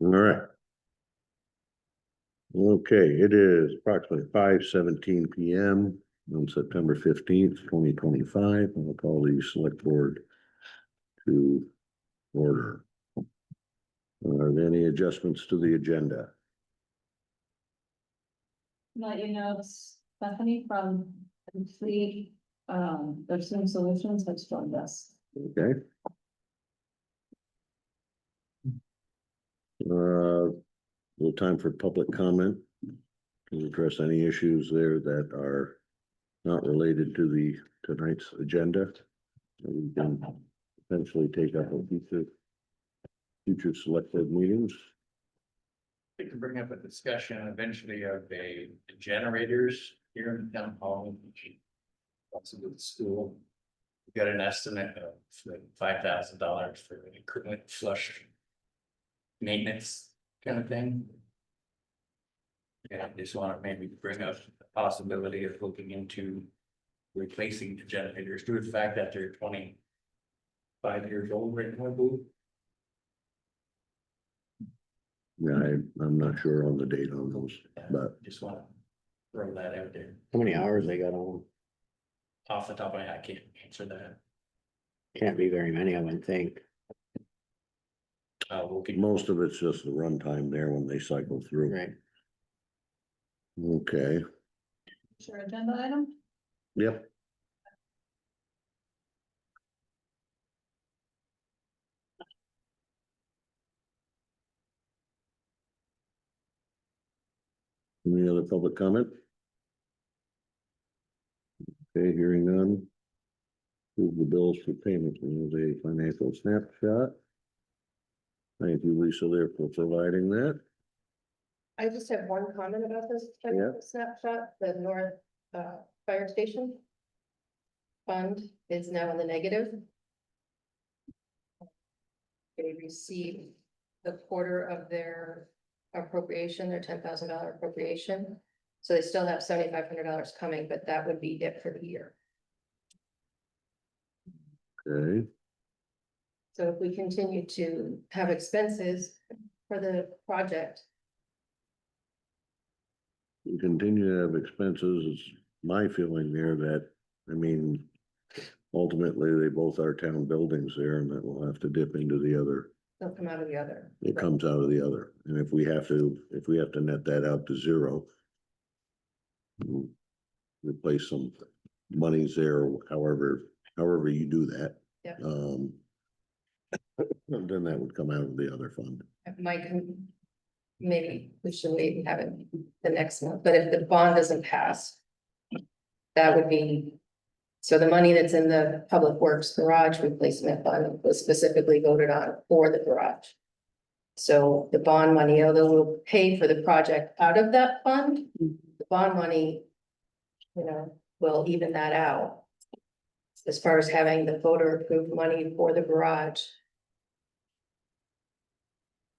All right. Okay, it is approximately 5:17 PM on September 15th, 2025. I'll call the select board to order. Are there any adjustments to the agenda? Let you know, Stephanie from Complete, their Zoom Solutions has joined us. Okay. Little time for public comment. Can you address any issues there that are not related to the tonight's agenda? That we can potentially take up in future selected meetings. We can bring up a discussion eventually of the generators here in the town hall. Also with the school. We got an estimate of $5,000 for the equipment flush. Maintenance kind of thing. And I just want to maybe bring up the possibility of looking into replacing the generators due to the fact that they're 25 years old right now, I believe. Yeah, I'm not sure on the date on those, but Just want to throw that out there. How many hours they got on? Off the top of my head, I can't answer that. Can't be very many, I wouldn't think. We'll keep most of it's just the runtime there when they cycle through. Right. Okay, Sure, agenda item? yep. Any other public comment? Okay, hearing none. Approve the bills for payment. There's a financial snapshot. Thank you, Lisa, there for providing that. I just have one comment about this financial snapshot, the North Fire Station fund is now in the negative. They received a quarter of their appropriation, their $10,000 appropriation. So they still have $7,500 coming, but that would be it for the year. Okay, So if we continue to have expenses for the project, we continue to have expenses. It's my feeling there that, I mean, ultimately, they both are town buildings there and that will have to dip into the other. they'll come out of the other. It comes out of the other, and if we have to net that out to zero. Replace some monies there, however you do that. Yep. Then that would come out of the other fund. Mike, maybe we should wait and have it the next month, but if the bond doesn't pass. That would be, so the money that's in the Public Works Garage Replacement Fund was specifically voted on for the garage. So the bond money, although we'll pay for the project out of that fund, the bond money, will even that out. As far as having the voter approved money for the garage.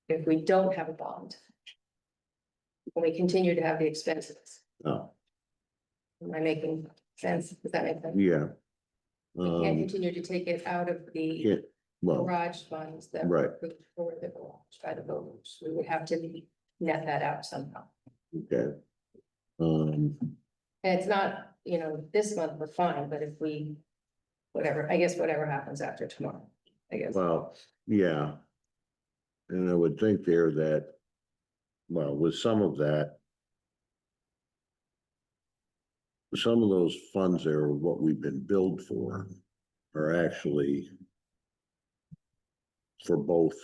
If we don't have a bond. And we continue to have the expenses, Oh, am I making sense? Does that make sense? yeah. We can't continue to take it out of the Yeah, well, garage funds that Right. were approved for the garage by the voters. We would have to net that out somehow. okay. And it's not, this month we're fine, but if we, whatever happens after tomorrow, I guess. Well, yeah. And I would think there that, well, with some of that. Some of those funds there are what we've been billed for are actually. For both,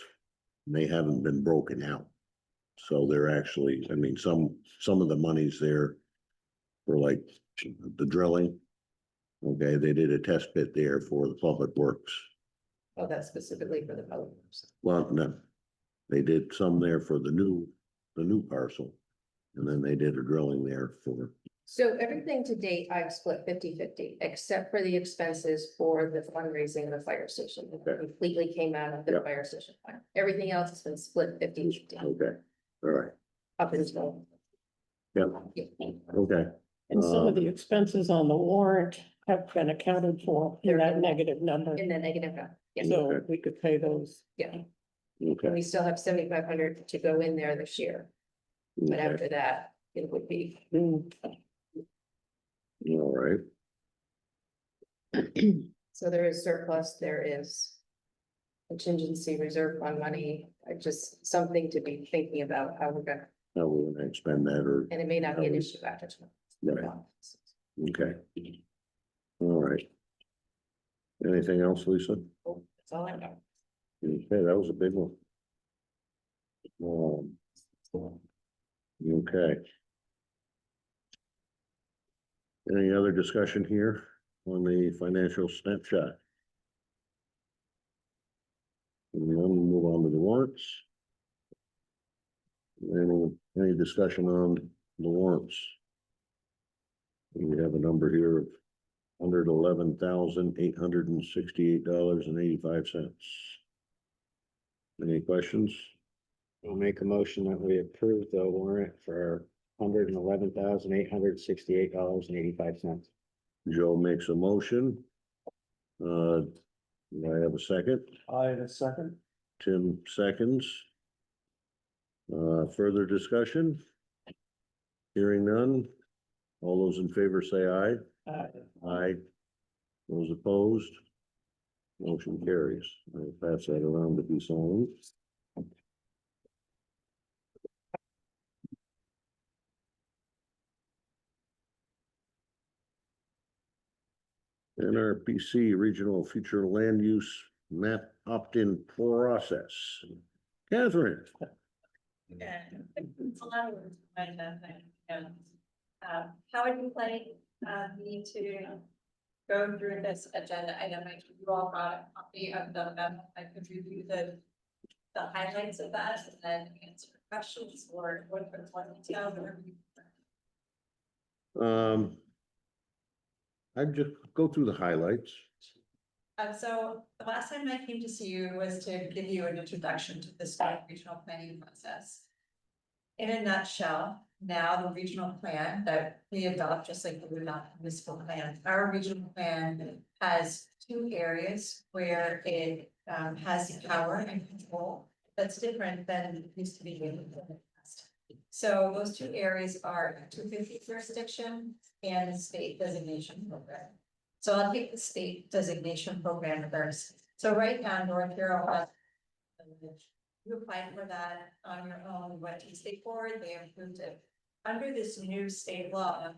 and they haven't been broken out. So they're actually, I mean, some of the monies there. For like the drilling. Okay, they did a test pit there for the Public Works. Oh, that's specifically for the public works. Well, no, they did some there for the new parcel. And then they did a drilling there for, So everything to date, I've split 50-50, except for the expenses for the fundraising of the fire station. It Okay. completely came out of the Yep. fire station fund. Everything else has been split 50-50 okay, all right, up until. yeah, okay. And some of the expenses on the warrant have been accounted for in that negative number, In the negative, yeah, so we could pay those. yeah. Okay, we still have 7,500 to go in there this year, but okay, after that, it would be. all right. So there is surplus, there is contingency reserve fund money, just something to be thinking about how we're gonna, How we're gonna expend that or, and it may not be an issue after right, tonight. okay. All right. Anything else, Lisa? That's all I know. Okay, that was a big one. Okay. Any other discussion here on the financial snapshot? And then we'll move on to the warrants. Any discussion on the warrants? We have a number here of $111,868.85. Any questions? I'll make a motion that we approve the warrant for $111,868.85. Joe makes a motion. Do I have a second? I have a second. Tim seconds. Further discussion? Hearing none. All those in favor say aye. Aye. Those opposed? Motion carries. I'll pass that around to be signed. NRPC Regional Future Land Use Map Opt-in Process. Catherine, Yeah, it's a lot of words, behind that thing, and, how would you like, me to go through this agenda item? I you all got a copy of the memo, I could review the highlights of that and then answer questions or what detail, whatever you prefer. I'd just go through the highlights. So the last time I came to see you was to give you an introduction to the state regional planning process. In a nutshell, now the regional plan that we adopt, just like we would adopt a municipal plan, our regional plan has two areas where it has power and control that's different than it used to be in the past. So those two areas are 250 jurisdiction and the state designation program. So I'll take the state designation program first. So right now, North Carolina, you applied for that on your own, went to the state board, they approved it. Under this new state law,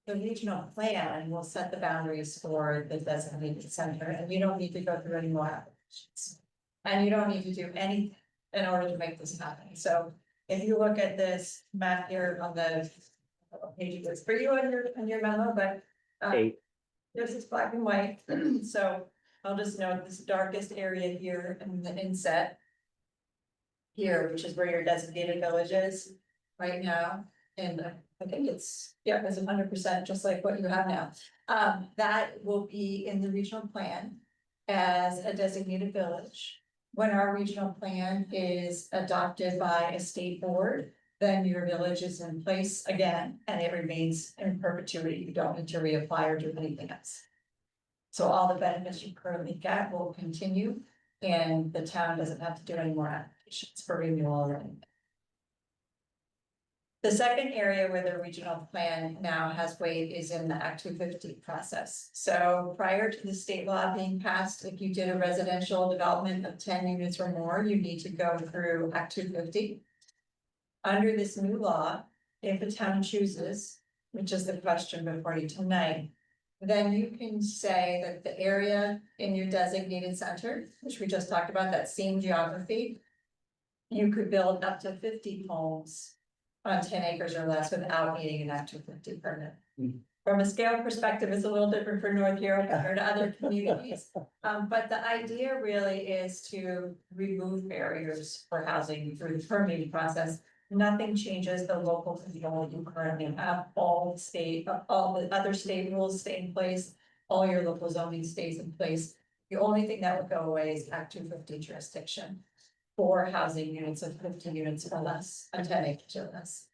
the regional plan will set the boundaries for the designated center, and you don't need to go through any more applications. And you don't need to do anything in order to make this happen. So if you look at this map here on the page, it's for you on your memo, but this is black and white, so I'll just note this darkest area here in the inset. Here, which is where your designated village is right now, and I think it's, yeah, it's 100%, just like what you have now. That will be in the regional plan as a designated village. When our regional plan is adopted by a state board, then your village is in place again, and it remains in perpetuity. You don't need to reapply or do anything else. So all the benefits you currently get will continue, and the town doesn't have to do any more applications for renewal or anything. The second area where the regional plan now has weight is in the Act 250 process. So prior to the state law being passed, if you did a residential development of 10 units or more, you need to go through Act 250. Under this new law, if the town chooses, which is the question before you tonight, then you can say that the area in your designated center, which we just talked about, that same geography, you could build up to 50 homes on 10 acres or less without needing an Act 250 permit. From a scale perspective, it's a little different for North Carolina compared to other communities. But the idea really is to remove barriers for housing through the permitting process. Nothing changes the local control you currently have. All the other state rules stay in place. All your local zoning stays in place. The only thing that would go away is Act 250 jurisdiction for housing units of 50 units or less, 10 acres or less.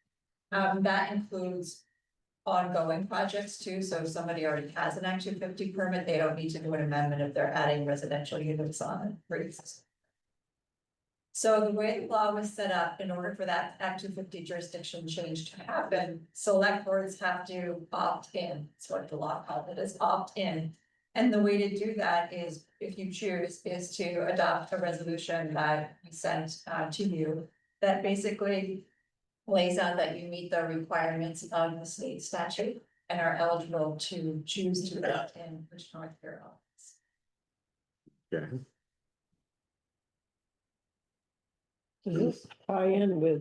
That includes ongoing projects too. So if somebody already has an Act 250 permit, they don't need to do an amendment if they're adding residential units on it. So the way the law was set up, in order for that Act 250 jurisdiction change to happen, select boards have to opt in. That's what the law called it, is opt in. And the way to do that is, if you choose, is to adopt a resolution that we sent to you that basically lays out that you meet the requirements of the state statute and are eligible to choose to opt in, which North Carolina. Yeah, Does this tie in with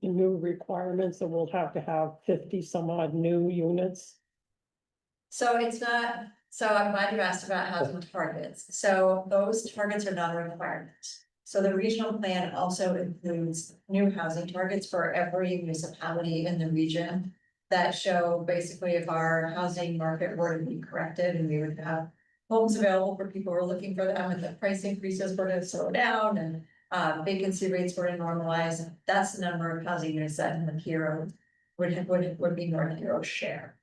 the new requirements that we'll have to have 50 some odd new units? So it's not, so I'm glad you asked about housing targets. So those targets are not a requirement. So the regional plan also includes new housing targets for every municipality in the region that show basically if our housing market were to be corrected and we would have homes available for people who are looking for them and the price increases were to slow down and vacancy rates were to normalize, that's the number of housing units that North Hero would be North Hero's share.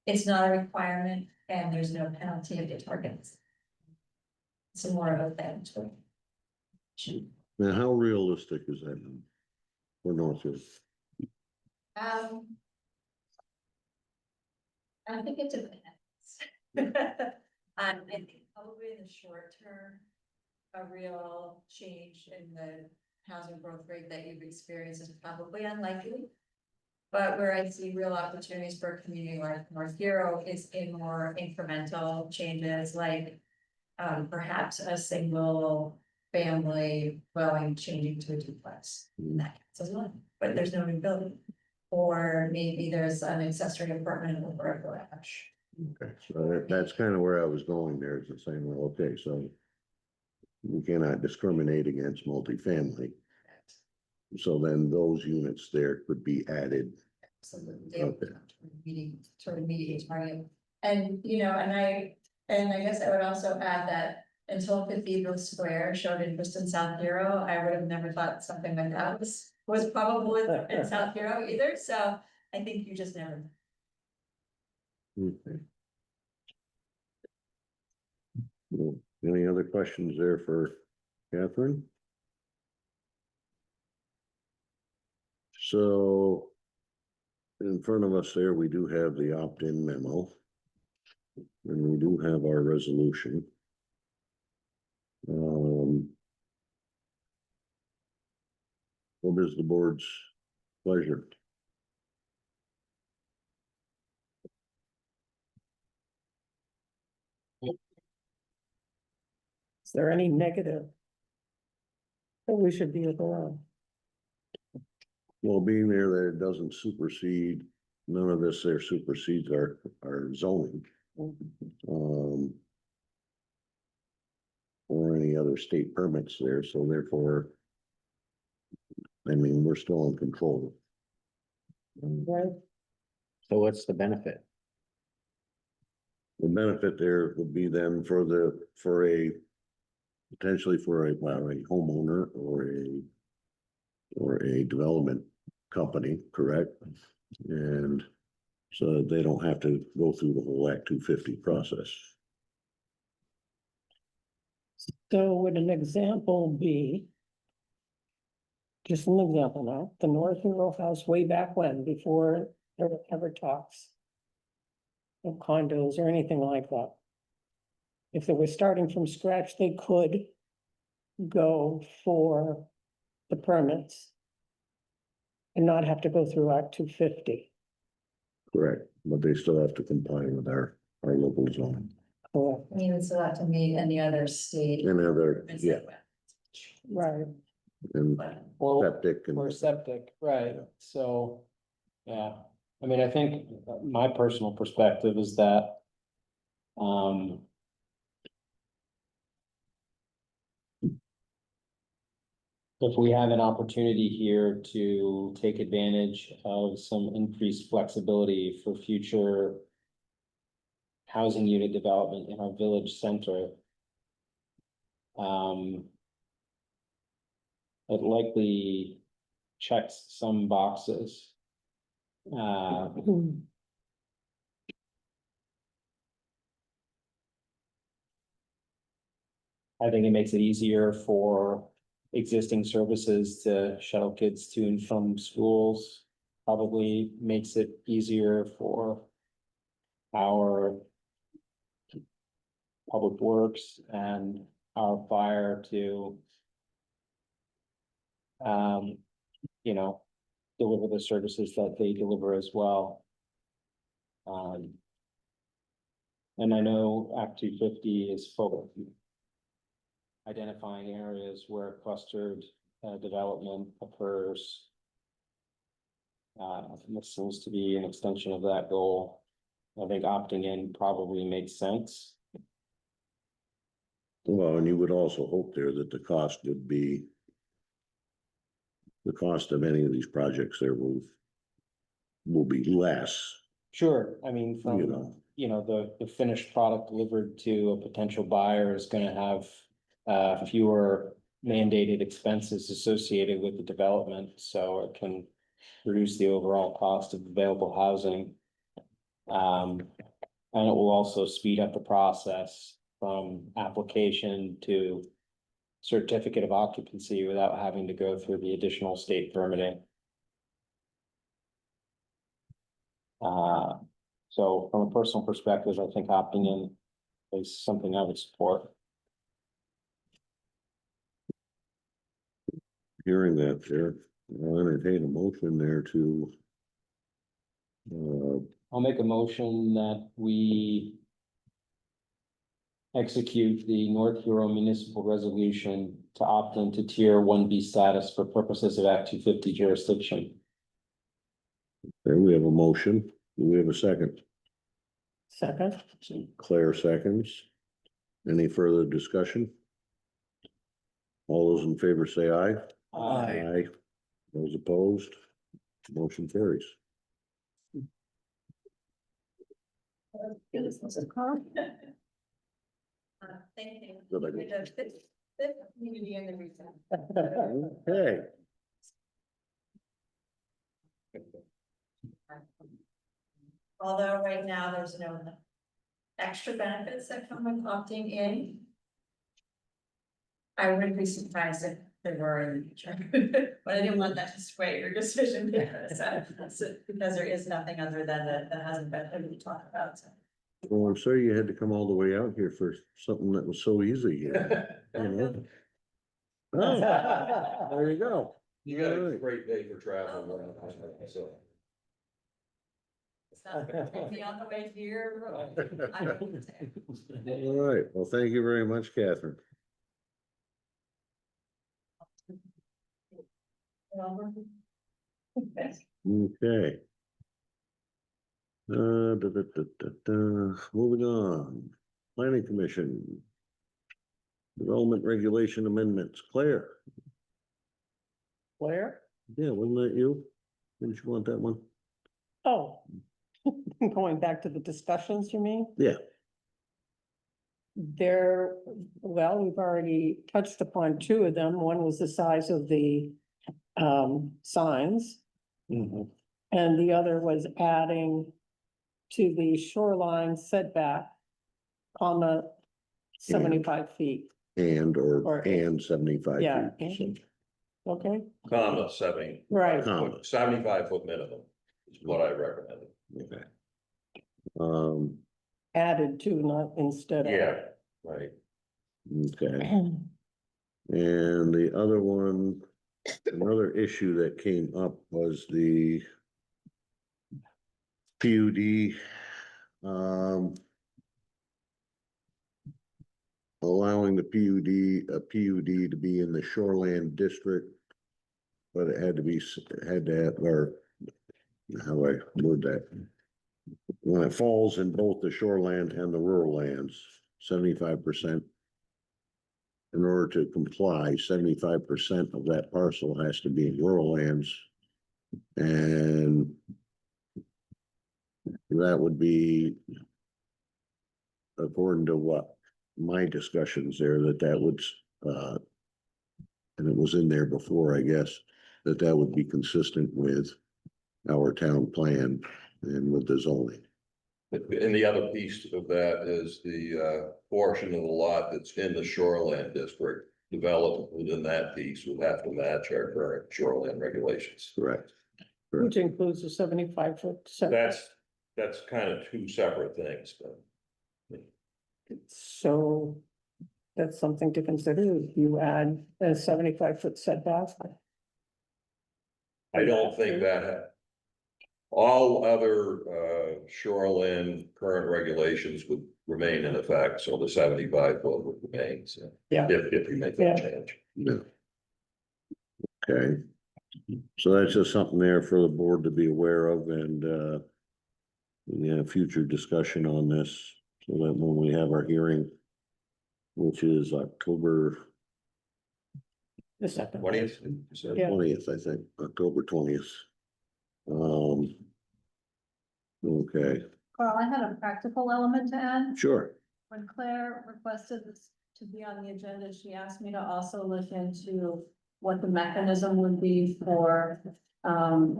It's not a requirement and there's no penalty if it targets. It's more of a thing to. now how realistic is that? For Northfield? I think it depends. I think probably in the short term, a real change in the housing growth rate that you've experienced is probably unlikely. But where I see real opportunities for a community like North Hero is in more incremental changes, like perhaps a single family dwelling changing to a duplex. And that counts as one, but there's no new building. Or maybe there's an accessory apartment over a garage. Okay, so that's kind of where I was going there, is the same, well, okay, so. We cannot discriminate against multifamily, so then those units there could be added. So they would come to a meeting, sort of meeting target. And, you know, and I guess I would also add that until Cathedral Square showed interest in South Hero, I would have never thought something like that was probably in South Hero either, so I think you just never. Okay. Well, any other questions there for Catherine? So. In front of us there, we do have the opt-in memo. And we do have our resolution. What is the board's pleasure? Is there any negative that we should be aware of? Well, being there that it doesn't supersede, none of this there supersedes our zoning. Or any other state permits there, so therefore. I mean, we're still in control. Right? So what's the benefit? The benefit there would be then potentially for a homeowner or a development company, correct? And so they don't have to go through the whole Act 250 process. So would an example be? Just an example now, the North Hero House way back when, before there were ever talks of condos or anything like that. If they were starting from scratch, they could go for the permits and not have to go through Act 250. Correct, but they still have to comply with our local zone. Correct. You would still have to meet any other state. And other, yeah, Right. and Well, septic and. or septic, right, so, yeah, I mean, I think my personal perspective is that. If we have an opportunity here to take advantage of some increased flexibility for future. Housing unit development in our village center. It likely checks some boxes. I think it makes it easier for existing services to shuttle kids to and from schools. Probably makes it easier for our public works and our fire to you know, deliver the services that they deliver as well. And I know Act 250 is full of identifying areas where clustered development occurs. This seems to be an extension of that goal. I think opting in probably makes sense. Well, and you would also hope there that the cost would be. The cost of any of these projects there will be less, Sure, I mean, from, you know. The finished product delivered to a potential buyer is gonna have fewer mandated expenses associated with the development, so it can reduce the overall cost of available housing. And it will also speed up the process from application to certificate of occupancy without having to go through the additional state permitting. So from a personal perspective, I think opting in is something I would support. Hearing that there, I'll entertain a motion there to. I'll make a motion that we execute the North Hero Municipal Resolution to opt into Tier 1B status for purposes of Act 250 jurisdiction. There we have a motion. Do we have a second? Second, Claire seconds. Any further discussion? All those in favor say aye. Aye. Those opposed? Motion carries. Thank you. Good idea. The fifth community in the region. Okay, Although right now there's no extra benefits that come with opting in. I wouldn't be surprised if there were in the future, but I didn't want that to sway your decision because there is nothing other than that hasn't been really talked about. So. well, I'm sorry you had to come all the way out here for something that was so easy here. You know? Oh, there you go. You got a great day for traveling. So. It's not gonna take me on the way here. I don't say. All right, well, thank you very much, Catherine. Okay. Moving on, planning commission. Development regulation amendments, Claire, Claire? yeah, wasn't that you? Didn't you want that one? Oh, going back to the discussions, you mean? Yeah. Well, we've already touched upon two of them. One was the size of the signs. And the other was adding to the shoreline setback on the 75 feet. And Or- 75 Yeah, feet. and- okay, Comma 70. right. Comma. 75-foot minimum is what I recommended. Okay. Um, Added to, not instead of. Yeah, right. okay, and the other one, another issue that came up was the PUD, allowing the a PUD to be in the shoreland district, but it had to have, or how do I word that? When it falls in both the shoreland and the rural lands, 75%. In order to comply, 75% of that parcel has to be in rural lands. And that would be, according to what my discussions there, that would, and it was in there before, I guess, that would be consistent with our town plan and with the zoning. And the other piece of that is the portion of the lot that's in the shoreland district development within that piece would have to match our current shoreline regulations. Correct. Which includes a 75-foot setback. That's kind of two separate things, but So that's something to consider. If you add a 75-foot setback. I don't think that. All other shoreline current regulations would remain in effect, so the 75 foot would remain, so. Yeah. If you make Yeah. that change. Yeah. Okay. So that's just something there for the board to be aware of and we have future discussion on this, so that when we have our hearing, which is October The second. 20th? Yeah. 20th, I think, October 20th. Okay, Carl, I had a practical element to add. sure. When Claire requested this to be on the agenda, she asked me to also look into what the mechanism would be for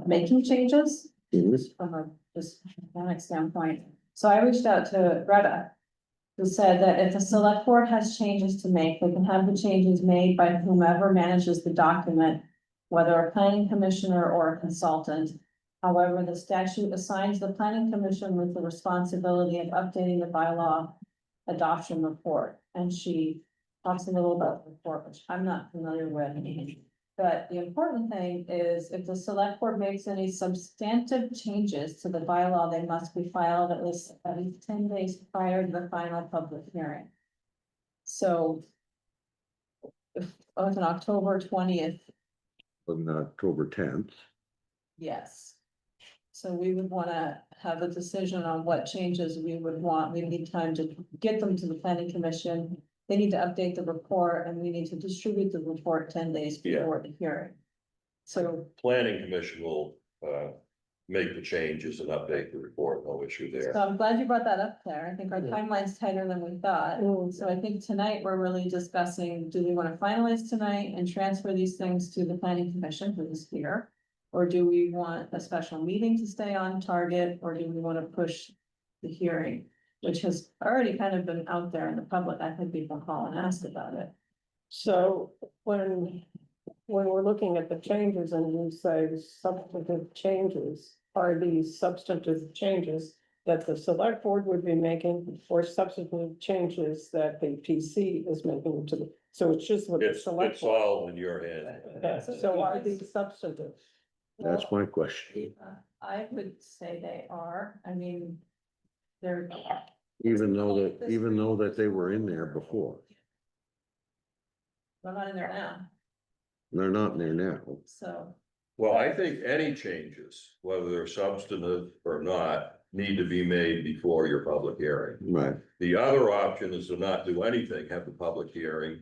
making changes. Mhm. From a just mechanic standpoint. So I reached out to Greta, who said that if the select board has changes to make, they can have the changes made by whomever manages the document, whether a planning commissioner or a consultant. However, the statute assigns the planning commission with the responsibility of updating the bylaw adoption report. And she talks a little about the report, which I'm not familiar with. But the important thing is if the select board makes any substantive changes to the bylaw, they must be filed at least 10 days prior to the final public hearing. So if on October 20th, On October 10th. yes. So we would want to have a decision on what changes we would want. We need time to get them to the planning commission. They need to update the report and we need to distribute the report 10 days Yeah. before the hearing. So Planning commission will make the changes and update the report, no issue there. So I'm glad you brought that up, Claire. I think our Yeah. timeline's tighter than we thought. Mm. So I think tonight we're really discussing, do we want to finalize tonight and transfer these things to the planning commission for this year? Or do we want a special meeting to stay on target, or do we want to push the hearing? Which has already kind of been out there in the public. I've had people call and ask about it. So when we're looking at the changes and you say substantive changes, are these substantive changes that the select board would be making or substantive changes that the PC is making to the, so it's just what the select. It's all in your hand. Yeah, so are these substantive? That's my question. I would say they are. I mean, they're. Even though that they were in there before, They're not in there now, they're not in there now. so. Well, I think any changes, whether they're substantive or not, need to be made before your public hearing. Right, The other option is to not do anything, have the public hearing,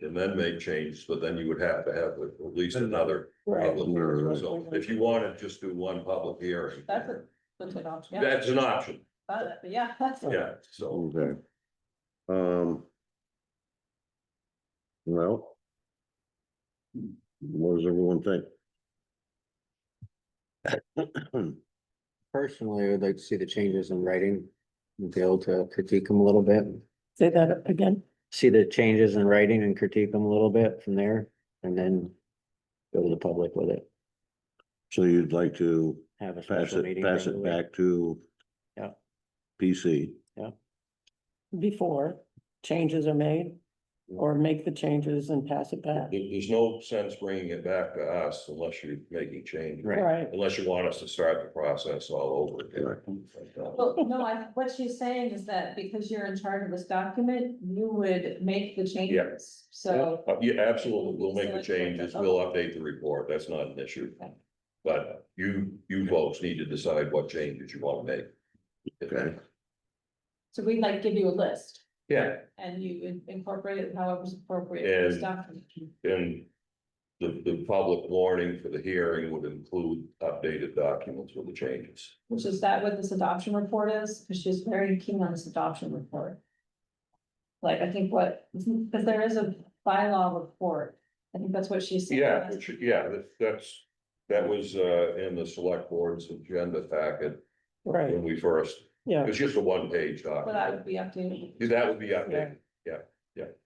and then make changes, but then you would have to have at least another Right. public hearing. Right. So if you want to just do one public hearing, That's a good option. Yeah, that's an option, about it, but yeah, that's. yeah, so. okay. Well. What does everyone think? Personally, I would like to see the changes in writing. And be able to critique them a little bit, Say that again. see the changes in writing and critique them a little bit from there, and then. Go to the public with it, So you'd like to have a pass special meeting. it probably. back to. Yeah. PC, Before changes are made or make the changes and pass it back. There's no sense bringing it back to us unless you're making changes. Right. Right, Unless you want us to start the process all over again. Well, no, what she's saying is that because you're in charge of this document, you would make the changes, so. Yeah, absolutely, we'll make the changes, we'll update the report, that's not an issue. Okay. But you folks need to decide what changes you want to make. okay, So we'd like give you a list Yeah, and you would incorporate it however's appropriate for this document. and the public warning for the hearing would include updated documents with the changes. Which is that what this adoption report is? Because she's very keen on this adoption report. Like, I think because there is a bylaw report, I think that's what she's saying. That was in the select board's agenda packet right, when we first, yeah. it was just a one-page But that document. would be updated. That would be updated,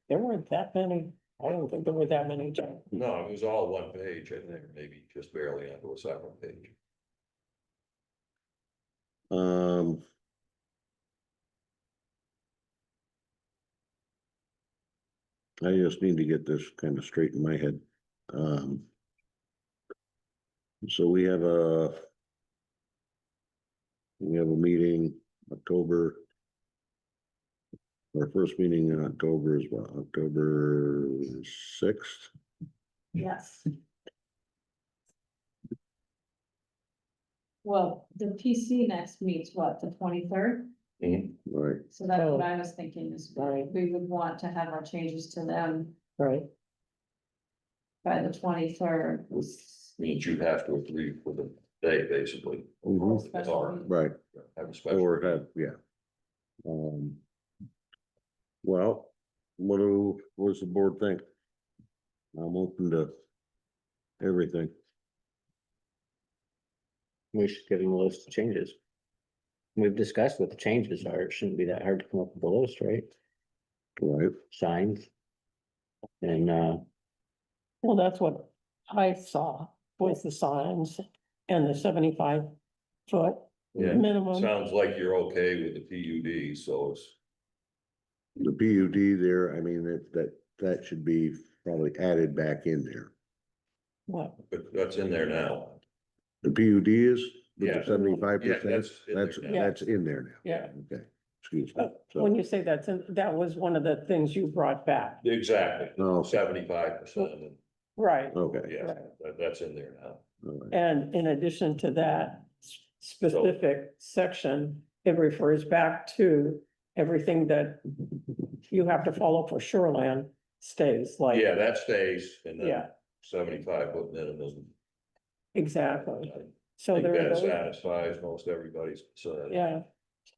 There weren't that many I don't think there were that many, John. No, it was all one page, I think, maybe just barely onto a second page. Um. I just need to get this kind of straight in my head. Um. So we have a. We have a meeting October. Our first meeting in October is what, October 6th? Yes. Well, the PC next meets what, the 23rd? Right, So that's Oh. what I was thinking is Right. we would want to have our changes to them Right, by the 23rd. Means you have to agree for the day, basically. Mhm. Or right, have a special. or have, yeah. Um. Well, what does the board think? I'm open to everything. We should give them a list of changes. We've discussed what the changes are. It shouldn't be that hard to come up with a list, right? Right, Signs. And, well, that's what I saw, was the signs and the 75 foot Yeah, minimum. sounds like you're okay with the PUD, so it's, the PUD there, I mean, that should be probably added back in there. What, but that's in there now. The PUD is with Yeah. the 75%, Yeah, that's in there that's, now. that's in there now. yeah, Okay, excuse me. when So, you say that was one of the things you brought back, Exactly, Oh. 75%, right? okay, yeah, Right. that's in there now. all right. And in addition to that specific section, it refers back to everything that you have to follow for shoreland stays, like, Yeah, that stays, and then yeah, 75 foot minimum. exactly. I So think there are that those, satisfies most everybody's concern. yeah.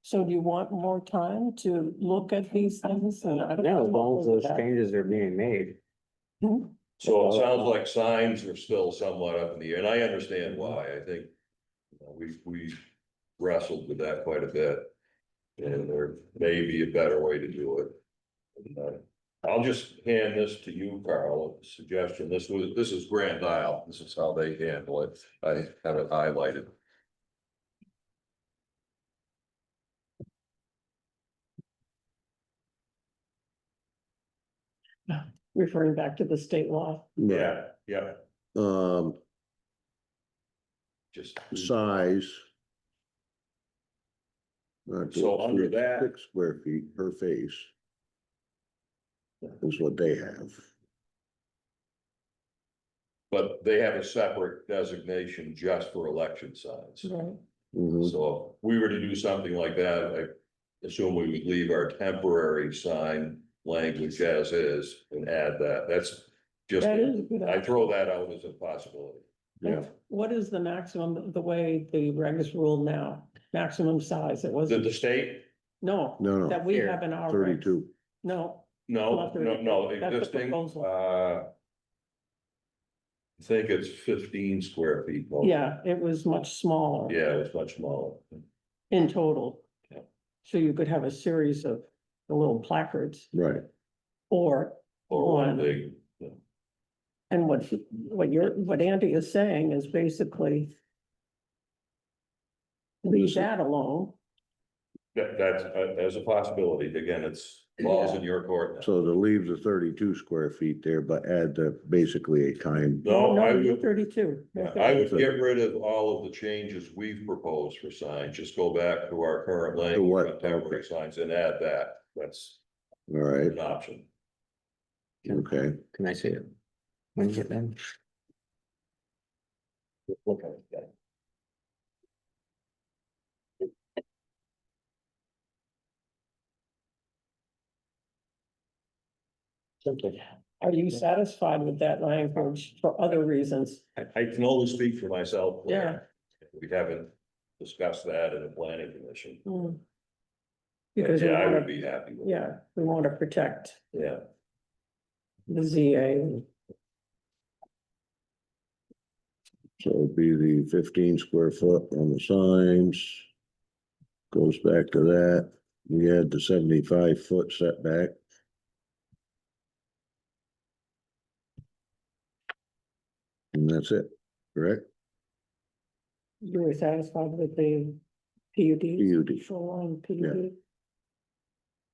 So do you want more time to look at these things? And I don't yeah, as know long as what those that- changes are being made. Hmm? So it sounds like signs are still somewhat up in the air, and I understand why, I think. We wrestled with that quite a bit. And there may be a better way to do it. And, I'll just hand this to you, Carl, a suggestion, this is Grand Isle, this is how they handle it, I have it highlighted. Referring back to the state law. Yeah, Um, just. size. So under that- 6 square feet per face. Is what they have. But they have a separate designation just for election signs. Right. Mhm. So if we were to do something like that, I assume we would leave our temporary sign language as is and add that, that's just, That is a good. I throw that out as a possibility. Yeah, What is the maximum, the way the regs rule now, maximum size? It was, The state, no, no, that no, we Here, have in our. regs. 32, No, no, Not no, 32. That's the existing, proposal. I think it's 15 square feet. most. yeah, it was much smaller. Yeah, it's much smaller. In total. Yeah. So you could have a series of the little placards right, or, Or one One. big, and what Andy is saying is basically. Leave that alone. that's as a possibility, again, it's laws in your court. now. so to leave the 32 square feet there, but add the, basically a time. No, I you're would, 32. yeah, I would get rid of all of the changes we've proposed for signs, just go back to our current what? language on temporary signs and add that, that's All right, an option. okay, Can I see it? When you get done? Look at it, yeah. Simply. Are you satisfied with that language for other reasons? I can only speak for myself. Yeah. We haven't discussed that in the planning commission. Hmm. But Because we yeah, I would wanna, be happy with it. yeah, we want to protect Yeah, the ZA. so it'd be the 15 square foot on the signs. Goes back to that, we had the 75 foot setback. And that's it, correct? You were satisfied with the PUD? PUD. Shoreline PUD?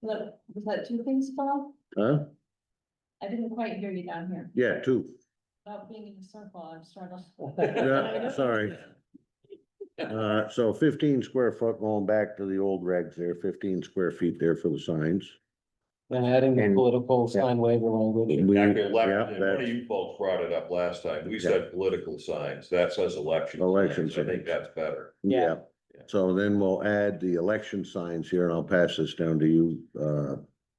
Look, was that two things, Paul? Huh? I didn't quite hear you down here. Yeah, two. About being in a circle, I'm struggling. Yeah, sorry. So 15 square foot going back to the old regs there, 15 square feet there for the signs. And adding the And- political sign waiver language. We- Back to yeah, election, one of that's- you folks brought it up last time, we Yeah. said political signs, that says election. Election signs. I think signs. that's better. Yeah, Yeah. so then we'll add the election signs here, and I'll pass this down to you,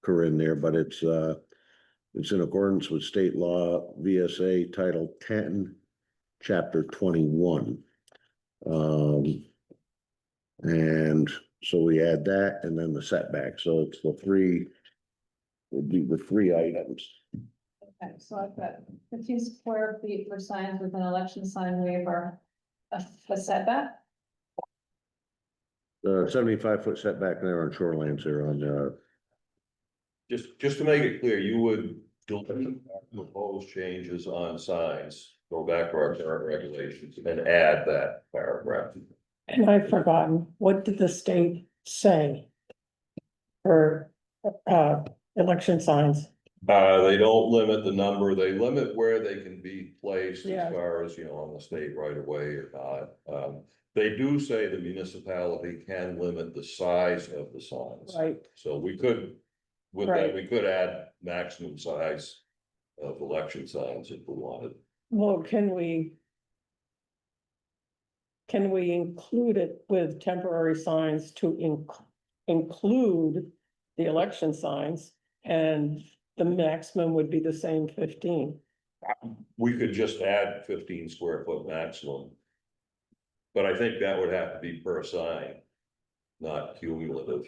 Corinne there, but it's in accordance with state law, VSA Title 10, Chapter 21. And so we add that and then the setback, so it's the three, would be the three items. Okay, so I've got 15 square feet for signs with an election sign waiver, a setback. The 75-foot setback there on shorelines there on, Just to make it clear, you would propose changes on signs, go back to our current regulations and add that paragraph. And I've forgotten, what did the state say? For, election signs? They don't limit the number, they limit where they can be placed Yeah. as far as, on the state right away or not. They do say the municipality can limit the size of the signs. Right, So we could, with Right. that, we could add maximum size of election signs if we wanted. well, can we include it with temporary signs to include the election signs? And the maximum would be the same 15. We could just add 15 square foot maximum. But I think that would have to be per sign, not cumulative.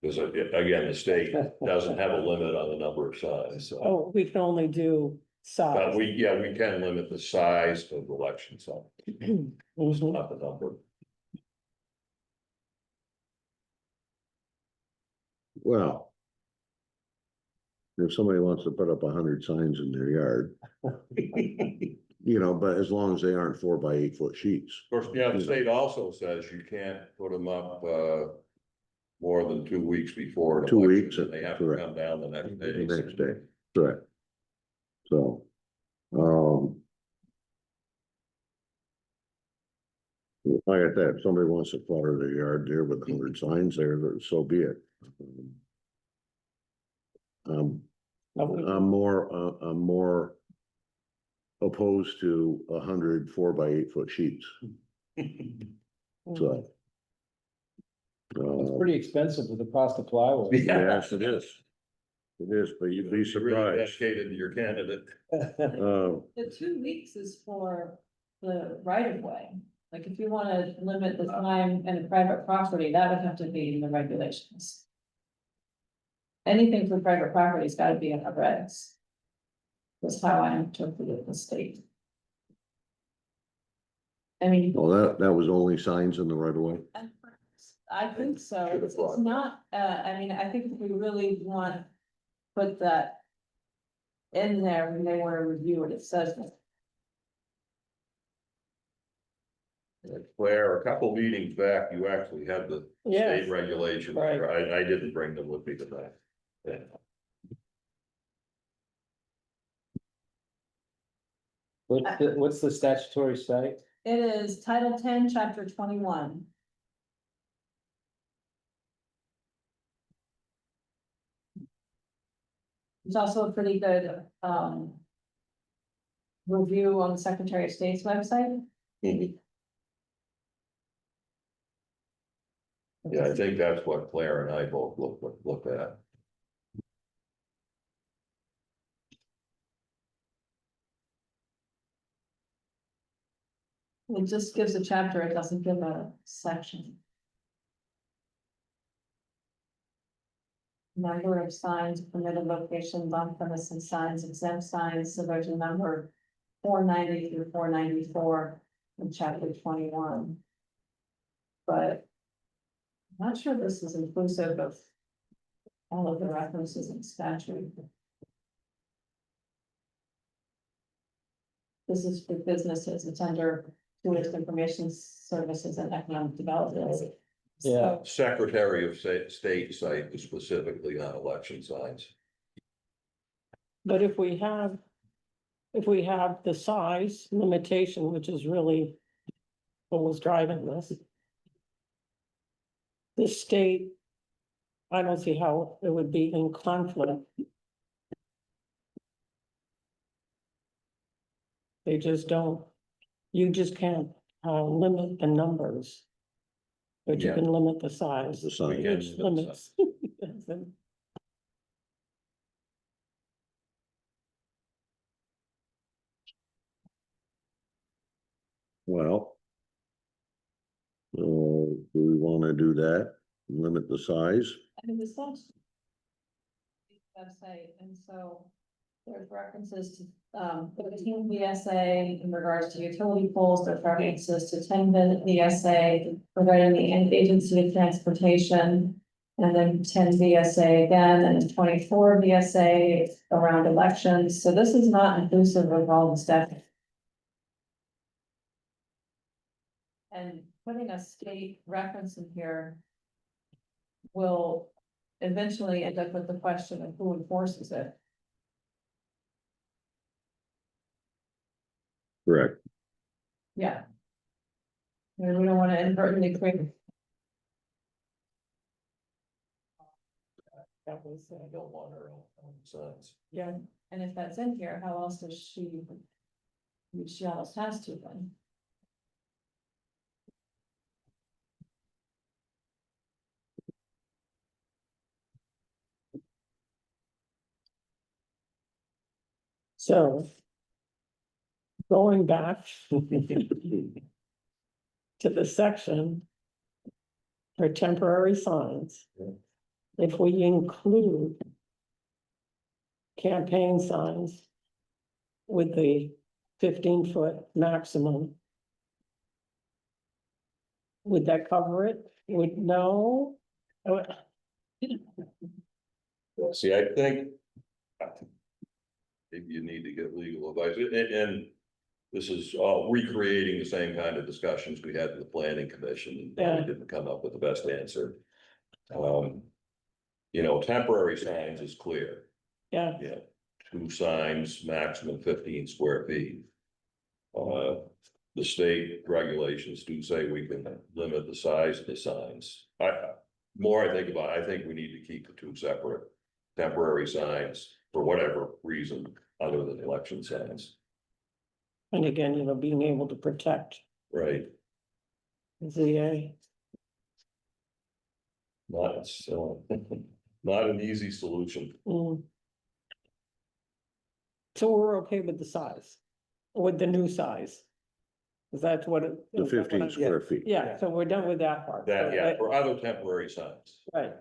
Because again, the state doesn't have a limit on the number of signs, so. Oh, we can only do But size. we can limit the size of election signs, just Mhm. not the number. well. If somebody wants to put up 100 signs in their yard, but as long as they aren't 4 by 8 foot sheets. Of course, yeah, the state also says you can't put them up, more than 2 weeks before. an 2 election, weeks, and they have to correct. come down the next day. The next day, correct. So, like I said, if somebody wants to clutter their yard there with 100 signs there, so be it. I'm more opposed to 100 4 by 8 foot sheets, so. It's pretty expensive with the cost of plywood. Yes, it is. It is, but you'd be You're really surprised. dedicated to your candidate. The 2 weeks is for the right of way. Like if you wanna limit the time in a private property, that would have to be in the regulations. Anything for private property's gotta be in the regs. That's how I interpreted the state. I mean, Well, that was only signs in the right of way. I think so, it's not, I mean, I think if we really want to put that. In there, when they wanna review it, it says that. Claire, a couple meetings back, you actually had the Yes. state regulations. Right. I didn't bring them with me tonight. Yeah. What's the statutory site? It is Title 10, Chapter 21. It's also a pretty good, review on the Secretary of State's website. Mhm. Yeah, I think that's what Claire and I both looked at. It just gives a chapter, it doesn't give a section. Number of signs, permitted locations, on premises signs, exempt signs, so there's a number 490 through 494 in chapter 21. But I'm not sure this is inclusive of all of the references in statute. This is for businesses, it's under tourist information services and economic development. Yeah. So, Secretary of State site is specifically on election signs. But if we have the size limitation, which is really what was driving this. The state, I don't see how it would be in conflict. They just don't, you just can't limit the numbers. But you Yeah. can limit the size. The sign. We can Which limit the limits. Well. Do we wanna do that, limit the size? I mean, this sounds. Website, and so there's references to, 15 VSA in regards to utility poles, there's references to 10 VSA regarding the agency of transportation. And then 10 VSA again, and 24 VSA around elections, so this is not inclusive of all the stuff. And putting a state reference in here. Will eventually end up with the question of who enforces it. Correct. Yeah. And we don't wanna inadvertently create. That was, Don't want her own signs. Yeah, and if that's in here, how else does she? She almost has to then. so. Going back to the section. For temporary signs. Yeah. If we include. Campaign signs. With the 15-foot maximum. Would that cover it? Would no? Oh, See, I think. Maybe you need to get legal advice, and this is all recreating the same kind of discussions we had with the planning commission, and Yeah. we didn't come up with the best answer. You know, temporary signs is clear, Yeah, yeah, 2 signs, maximum 15 square feet. The state regulations do say we can limit the size of the signs. More I think about, I think we need to keep the 2 separate temporary signs for whatever reason, other than election signs, and again, being able to protect right? ZA. Not, so, not an easy solution. Mm. So we're okay with the size, with the new size? Is that what it? The is that what 15 I'm- square feet. Yeah, so we're done with that part. That, So yeah, for other temporary signs. Right.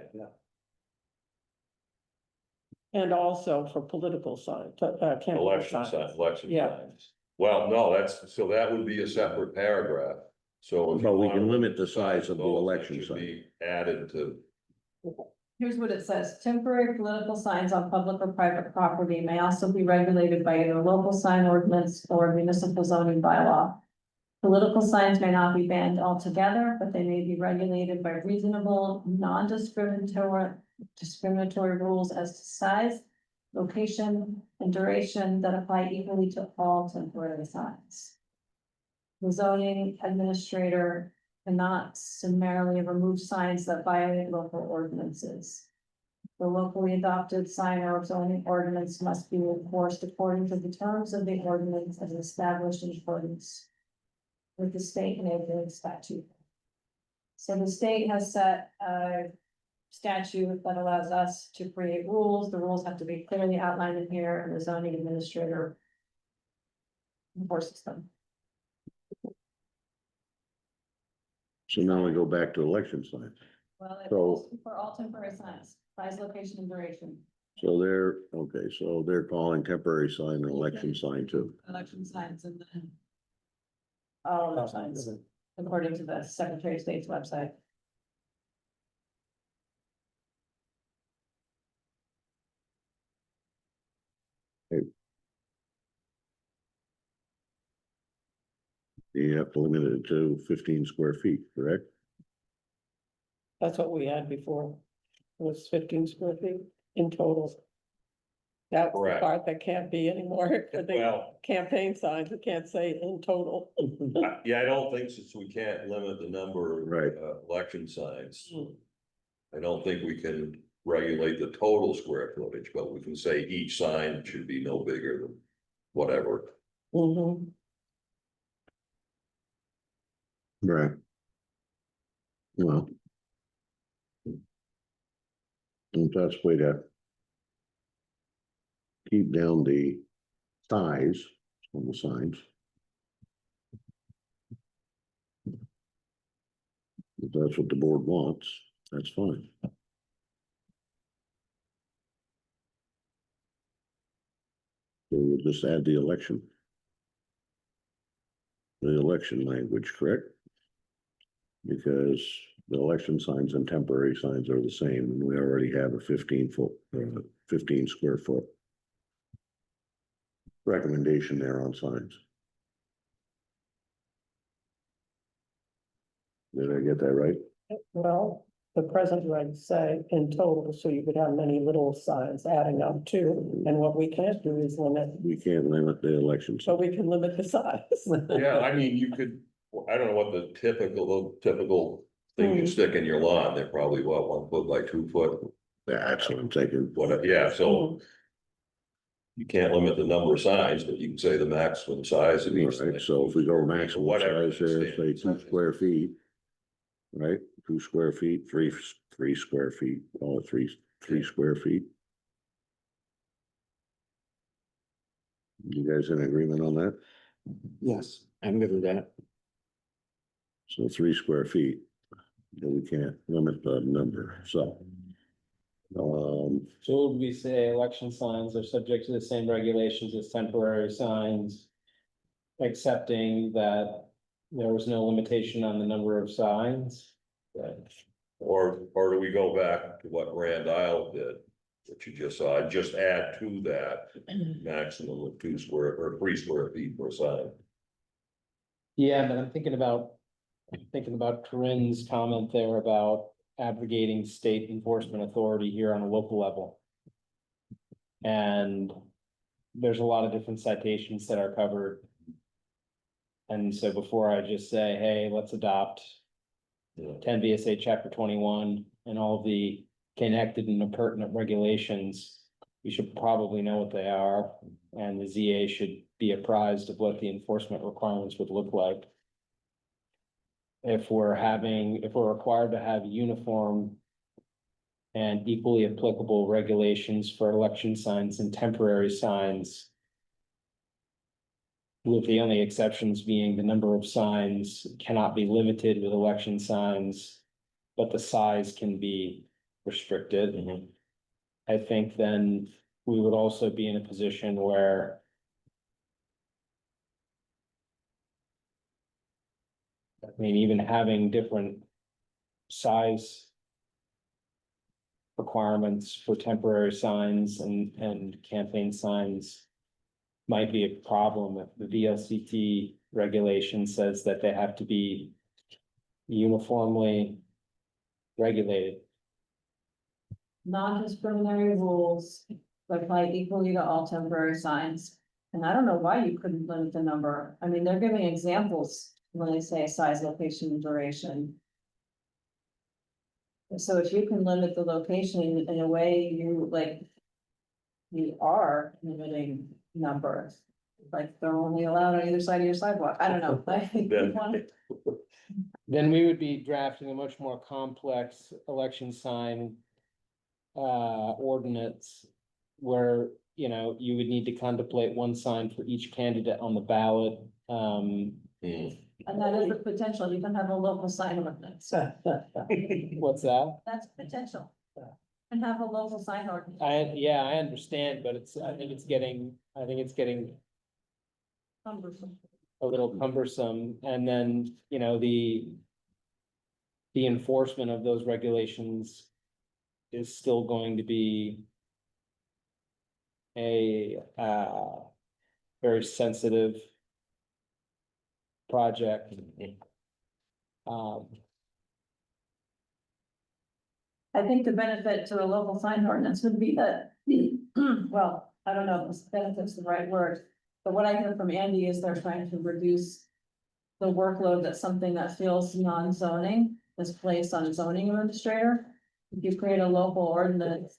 And also for political signs, campaign Election signs. signs, election Yeah. signs. Well, no, so that would be a separate paragraph. So. if you But we wanna can limit the size size of the those, that election should be Added to, Here's what it says, temporary political signs on public or private property may also be regulated by either local sign ordinance or municipal zoning bylaw. Political signs may not be banned altogether, but they may be regulated by reasonable, discriminatory rules as to size, location, and duration that apply equally to all temporary signs. The zoning administrator cannot summarily remove signs that violate local ordinances. The locally adopted sign or zoning ordinance must be enforced according to the terms of the ordinance as established in accordance with the state enabling statute. So the state has set a statute that allows us to create rules. The rules have to be clearly outlined in here, and the zoning administrator enforces them. So now we go back to election signs. Well, it's So- for all temporary signs, size, location, and duration. So they're calling temporary sign an election sign too. Election signs and then. All of signs, according to the Secretary of State's website. you have to limit it to 15 square feet, correct? That's what we had before, was 15 square feet in total. That's the Correct. part that can't be anymore, for the Well, campaign signs, it can't say in total. yeah, I don't think since we can't limit the number of Right. election signs. Hmm. I don't think we can regulate the total square footage, but we can say each sign should be no bigger than whatever. Mhm. Right. Well. And that's way to keep down the size on the signs. If that's what the board wants, that's fine. So we'll just add the election. The election language, correct? Because the election signs and temporary signs are the same, and we already have a 15-foot, 15 square foot recommendation there on signs. Did I get that right? Well, the present regs say in total, so you could have many little signs adding up too, and what we can't do is limit, We can't limit the election. so we can limit the size. Yeah, I mean, you could, I don't know what the typical thing you stick in your lawn, they're probably what, 1 foot by 2 foot, That's what I'm thinking. what, yeah, so. You can't limit the number of signs, but you can say the maximum size of each. Right, so if we go maximum Whatever size there, say 2 square feet. Right, 2 square feet, three square feet, call it three square feet. You guys in agreement on that? Yes, I'm good with that. So 3 square feet, and we can't limit the number, so. So would we say election signs are subject to the same regulations as temporary signs? Accepting that there was no limitation on the number of signs? Or do we go back to what Grand Isle did, which you just saw, just add to that maximum of 2 square or 3 square feet per sign? Yeah, but I'm thinking about Corinne's comment there about abrogating state enforcement authority here on a local level. And there's a lot of different citations that are covered. And so before I just say, hey, let's adopt 10 VSA chapter 21 and all the connected and pertinent regulations, we should probably know what they are. And the ZA should be apprised of what the enforcement requirements would look like. If we're required to have uniform and equally applicable regulations for election signs and temporary signs, with the only exceptions being the number of signs cannot be limited with election signs, but the size can be restricted. I think then we would also be in a position where I mean, even having different size requirements for temporary signs and campaign signs might be a problem if the VLCT regulation says that they have to be uniformly regulated. Non-discriminatory rules apply equally to all temporary signs. And I don't know why you couldn't limit the number. I mean, they're giving examples when they say size, location, and duration. So if you can limit the location in a way you are limiting numbers. Like they're only allowed on either side of your sidewalk. I don't know. I think we want to. Then we would be drafting a much more complex election sign ordinance where, you know, you would need to contemplate one sign for each candidate on the ballot. And that is the potential. You can have a local sign ordinance. What's that? That's potential. And have a local sign ordinance. I understand, but I think it's getting Cumbersome. a little cumbersome, and then, you know, the enforcement of those regulations is still going to be a very sensitive project. Um, I think the benefit to a local sign ordinance would be that, well, I don't know if this benefit's the right word. But what I hear from Andy is they're trying to reduce the workload that something that feels non-zoning is placed on a zoning administrator. If you create a local ordinance,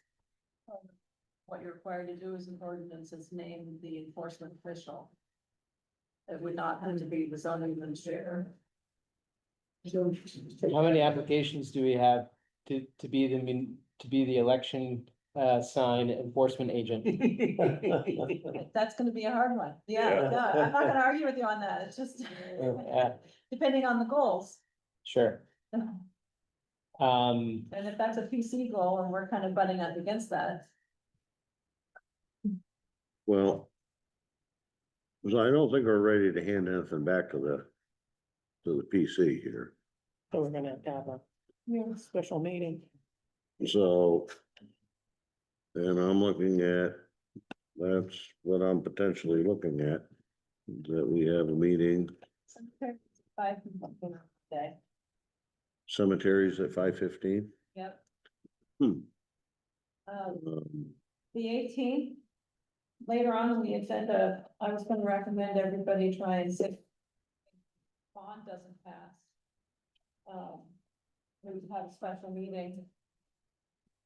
what you're required to do is an ordinance is named the enforcement official. It would not have to be the zoning administrator. How many applications do we have to be the election sign enforcement agent? That's gonna be a hard one. Yeah, Yeah. no, I'm not gonna argue with you on that. It's just depending on the goals. Sure. And if that's a PC goal and we're kind of butting up against that, Well. So I don't think we're ready to hand anything back to the PC here. So we're gonna have a special meeting. So. And I'm looking at, that's what I'm potentially looking at, that we have a meeting, sometimes 5 day. cemeteries at 5:15. Yep. Hmm. The 18th. Later on in the agenda, I was gonna recommend everybody try and see if bond doesn't pass. We would have a special meeting.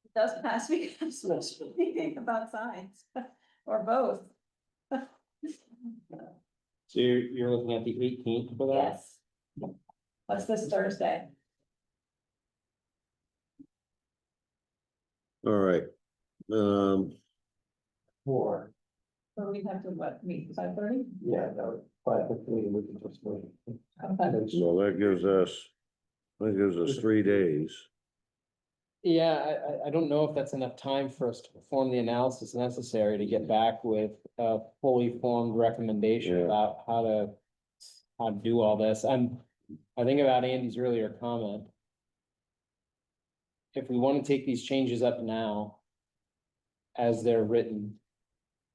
It does pass, we can have a special meeting about signs, or both. So you're looking at the 18th for that? Yes. What's this Thursday? All right. Four. Or we have to what, meet 5:30? Yeah, no, 5:15, we can just wait. Okay. So that gives us 3 days. Yeah, I don't know if that's enough time for us to perform the analysis necessary to get back with a fully formed recommendation Yeah. about how to do all this. I think about Andy's earlier comment. If we want to take these changes up now, as they're written,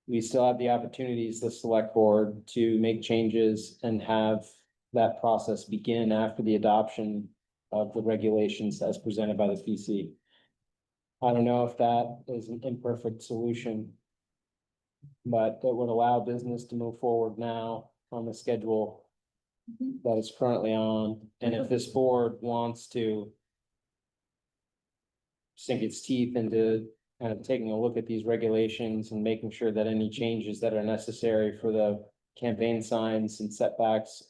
we still have the opportunities, the select board, to make changes and have that process begin after the adoption of the regulations as presented by the PC. I don't know if that is an imperfect solution, but it would allow business to move forward now on the schedule that is currently on. And if this board wants to sink its teeth into kind of taking a look at these regulations and making sure that any changes that are necessary for the campaign signs and setbacks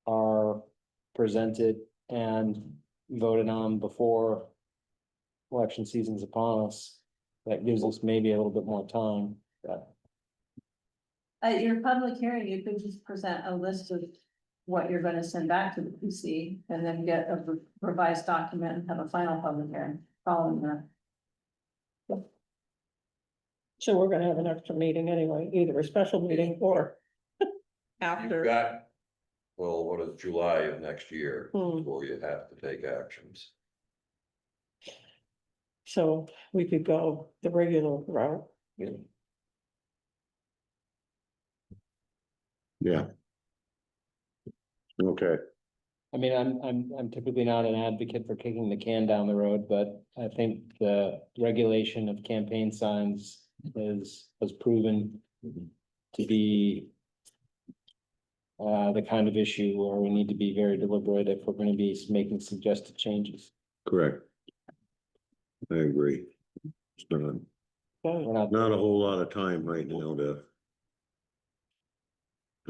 are presented and voted on before election season's upon us, that gives us maybe a little bit more time. But At your public hearing, you could just present a list of what you're gonna send back to the PC and then get a revised document and have a final public hearing following that. So we're gonna have an extra meeting anyway, either a special meeting or You've after. got, well, what is July of next year Hmm. before you have to take actions. So we could go the regular route. Yeah. Okay, I mean, I'm typically not an advocate for kicking the can down the road, but I think the regulation of campaign signs has proven to be the kind of issue where we need to be very deliberate if we're gonna be making suggested changes. correct. I agree. It's Okay. We're not. not a whole lot of time right now to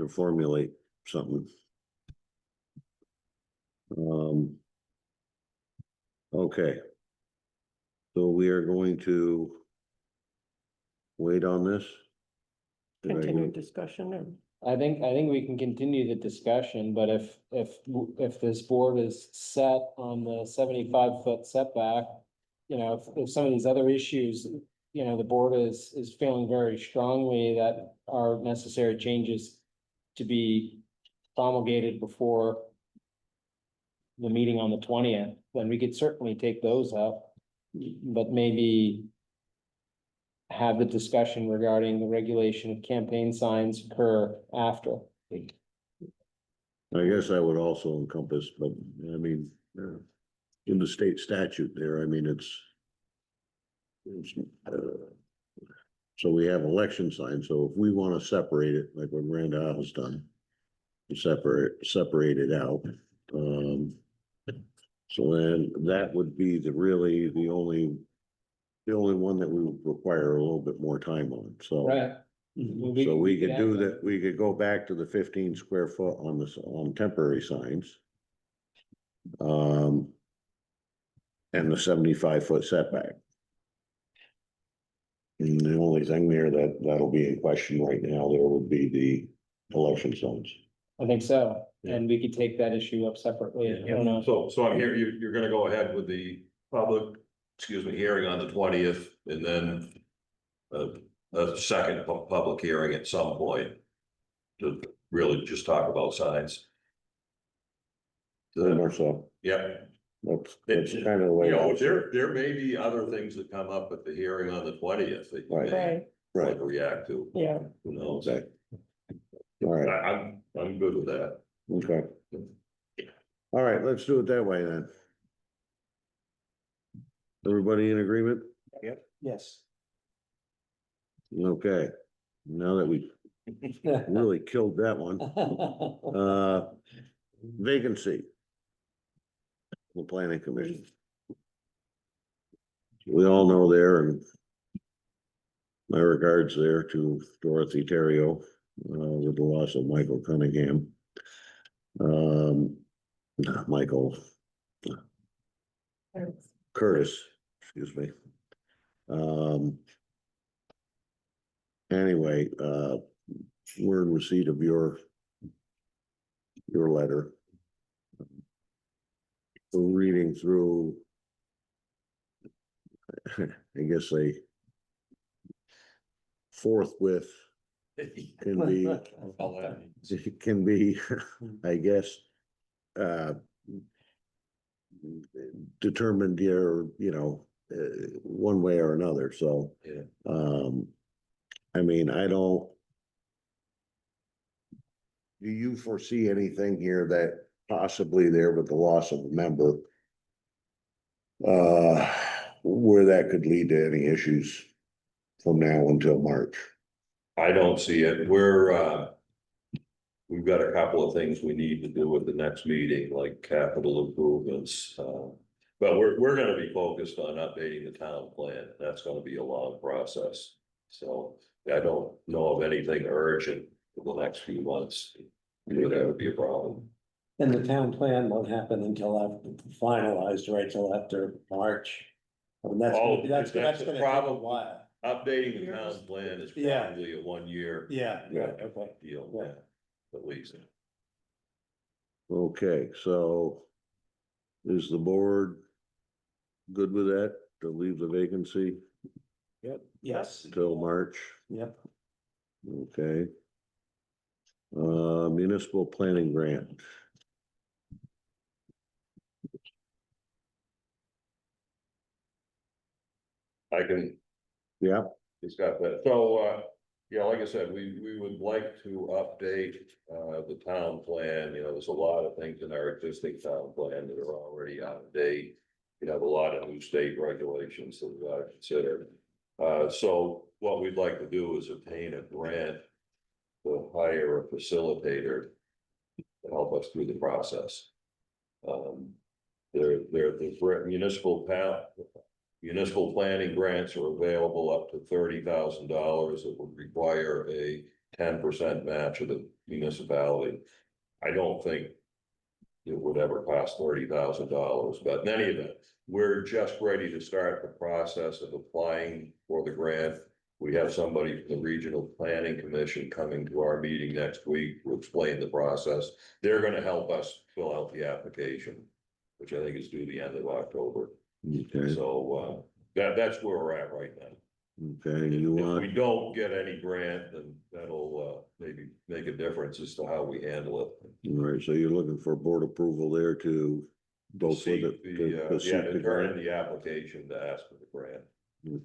formulate something. Okay. So we are going to wait on this. Did I Continue hear- discussion and I think we can continue the discussion, but if this board is set on the 75-foot setback. You know, if some of these other issues, you know, the board is feeling very strongly that are necessary changes to be promulgated before the meeting on the 20th, then we could certainly take those up, but maybe have the discussion regarding the regulation of campaign signs occur after. I guess I would also encompass, but I mean, in the state statute there, I mean, it's. So we have election signs, so if we wanna separate it, like what Randall has done. Separate it out, so then that would be really the only. The only one that we would require a little bit more time on, so. Right. So we could do that, we could go back to the 15 square foot on this, on temporary signs. And the 75-foot setback. And the only thing there that'll be in question right now, there would be the election signs. I think so, and we could take that issue up separately, I don't know. So I'm here, you're gonna go ahead with the public, hearing on the 20th, and then. A second public hearing at some point. To really just talk about signs. Or so, Yeah, that's kind of the way. you know, I see it. there may be other things that come up at the hearing on the 20th that you Right. may Right, Right, like react to, yeah, who knows? okay. All right, I'm good with that. okay. All right, let's do it that way then. Everybody in agreement? Yes. Okay, now that we really killed that one, vacancy. The planning commission. We all know there, and my regards there to Dorothy Terrio, with the loss of Michael Cunningham. Michael Curtis, excuse me. Anyway, we're in receipt of your letter. Reading through, I guess a forthwith can be, it can be, I guess, determined here, one way or another, so. Yeah. I mean, I don't. Do you foresee anything here that possibly there with the loss of a member? Where that could lead to any issues from now until March? I don't see it, we've got a couple of things we need to do at the next meeting, like capital improvements. But we're gonna be focused on updating the town plan, that's gonna be a long process. So I don't know of anything urgent for the next few months, that would be a problem. And the town plan won't happen until after finalized, right, till after March. I mean, Oh, that's that's gonna take a problem. while. Updating the town plan is Yeah. probably a 1 year Yeah, Yeah. okay. deal, Yeah. at least. Okay, so. Is the board good with that, to leave the vacancy Yep, yes, until March? yep. Okay. Municipal planning grant. I can, Yeah, it's got that, so, yeah, like I said, we would like to update, the town plan, there's a lot of things in our existing town plan that are already out of date. You have a lot of new state regulations that we gotta consider. So what we'd like to do is obtain a grant to hire a facilitator to help us through the process. The municipal planning grants are available up to $30,000. It would require a 10% match of the municipality. I don't think it would ever cost $30,000, but in any event, we're just ready to start the process of applying for the grant. We have somebody from the Regional Planning Commission coming to our meeting next week to explain the process. They're gonna help us fill out the application, which I think is due the end of October. okay, So, that's where we're at right now. okay, If you we want, don't get any grant, then that'll, maybe make a difference as to how we handle it. all right, so you're looking for board approval there to vote for Seek the, to seek yeah, the to turn in grant? the application to ask for the grant.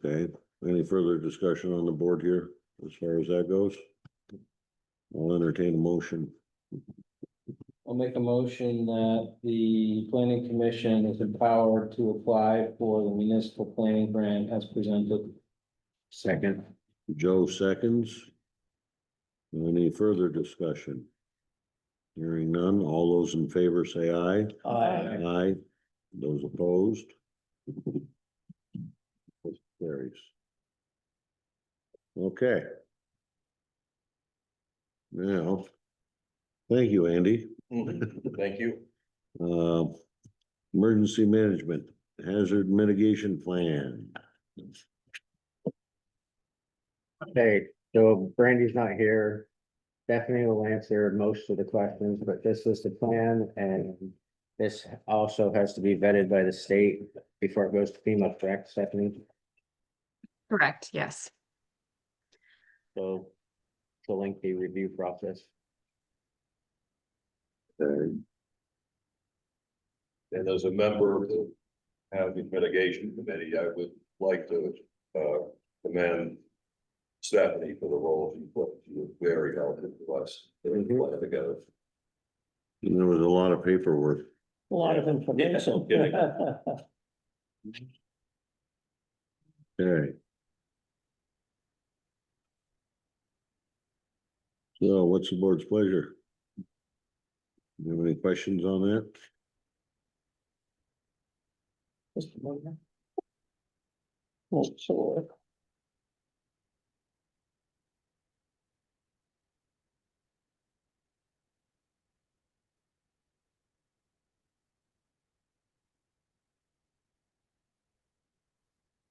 Okay, any further discussion on the board here, as far as that goes? I'll entertain a motion. I'll make a motion that the planning commission is empowered to apply for the municipal planning grant as presented. Second. Joe seconds. Any further discussion? Hearing none, all those in favor say aye. Aye. Those opposed? Motion carries. Okay. Now, thank you, Andy. Thank you. Emergency management, hazard mitigation plan. Okay, so Brandy's not here. Stephanie will answer most of the questions, but this is the plan and this also has to be vetted by the state before it goes to FEMA, correct, Stephanie? Correct, yes. So it's a lengthy review process. And as a member of the Hazard Mitigation Committee, I would like to commend Stephanie for the role she played. She was very helpful to us, putting the plan together. And there was a lot of paperwork. A lot of information. kidding. Okay. So what's the board's pleasure? You have any questions on that? Just a moment. Make sure.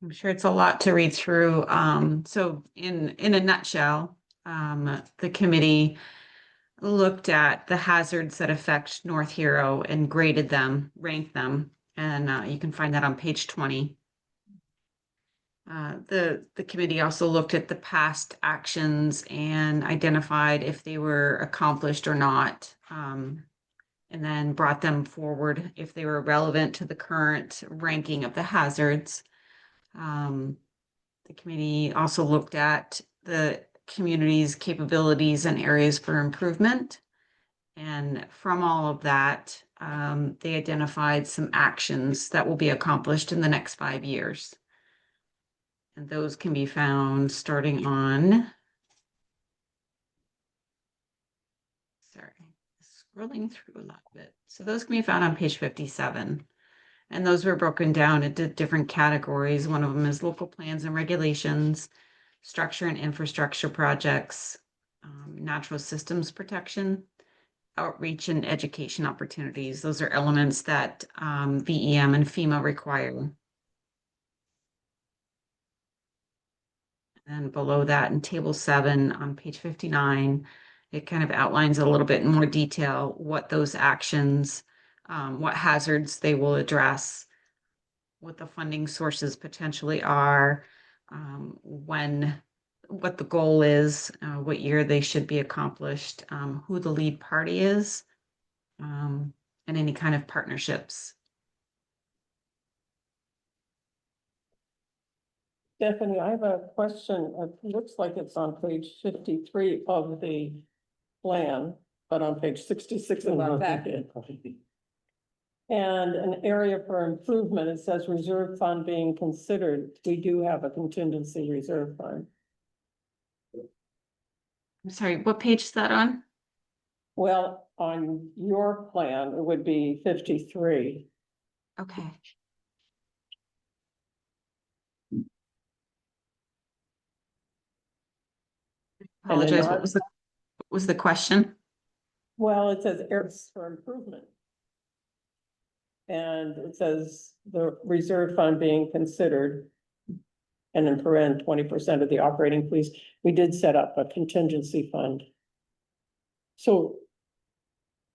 I'm sure it's a lot to read through. So in a nutshell, the committee looked at the hazards that affect North Hero and graded them, ranked them, and you can find that on page 20. The committee also looked at the past actions and identified if they were accomplished or not, and then brought them forward if they were relevant to the current ranking of the hazards. The committee also looked at the community's capabilities and areas for improvement. And from all of that, they identified some actions that will be accomplished in the next 5 years. And those can be found starting on, sorry, scrolling through a lot bit. So those can be found on page 57. And those were broken down into different categories. One of them is local plans and regulations, structure and infrastructure projects, natural systems protection, outreach and education opportunities. Those are elements that VEM and FEMA require. And below that in table 7 on page 59, it kind of outlines a little bit in more detail what those actions, what hazards they will address, what the funding sources potentially are, what the goal is, what year they should be accomplished, who the lead party is, and any kind of partnerships. Stephanie, I have a question. It looks like it's on page 53 of the plan, but on page 66 of our packet. And an area for improvement, it says reserve fund being considered. We do have a contingency reserve fund. I'm sorry, what page is that on? Well, on your plan, it would be 53. Okay. And then Apologize, our- what was the question? Well, it says areas for improvement. And it says the reserve fund being considered. And in paren, 20% of the operating police, we did set up a contingency fund. So.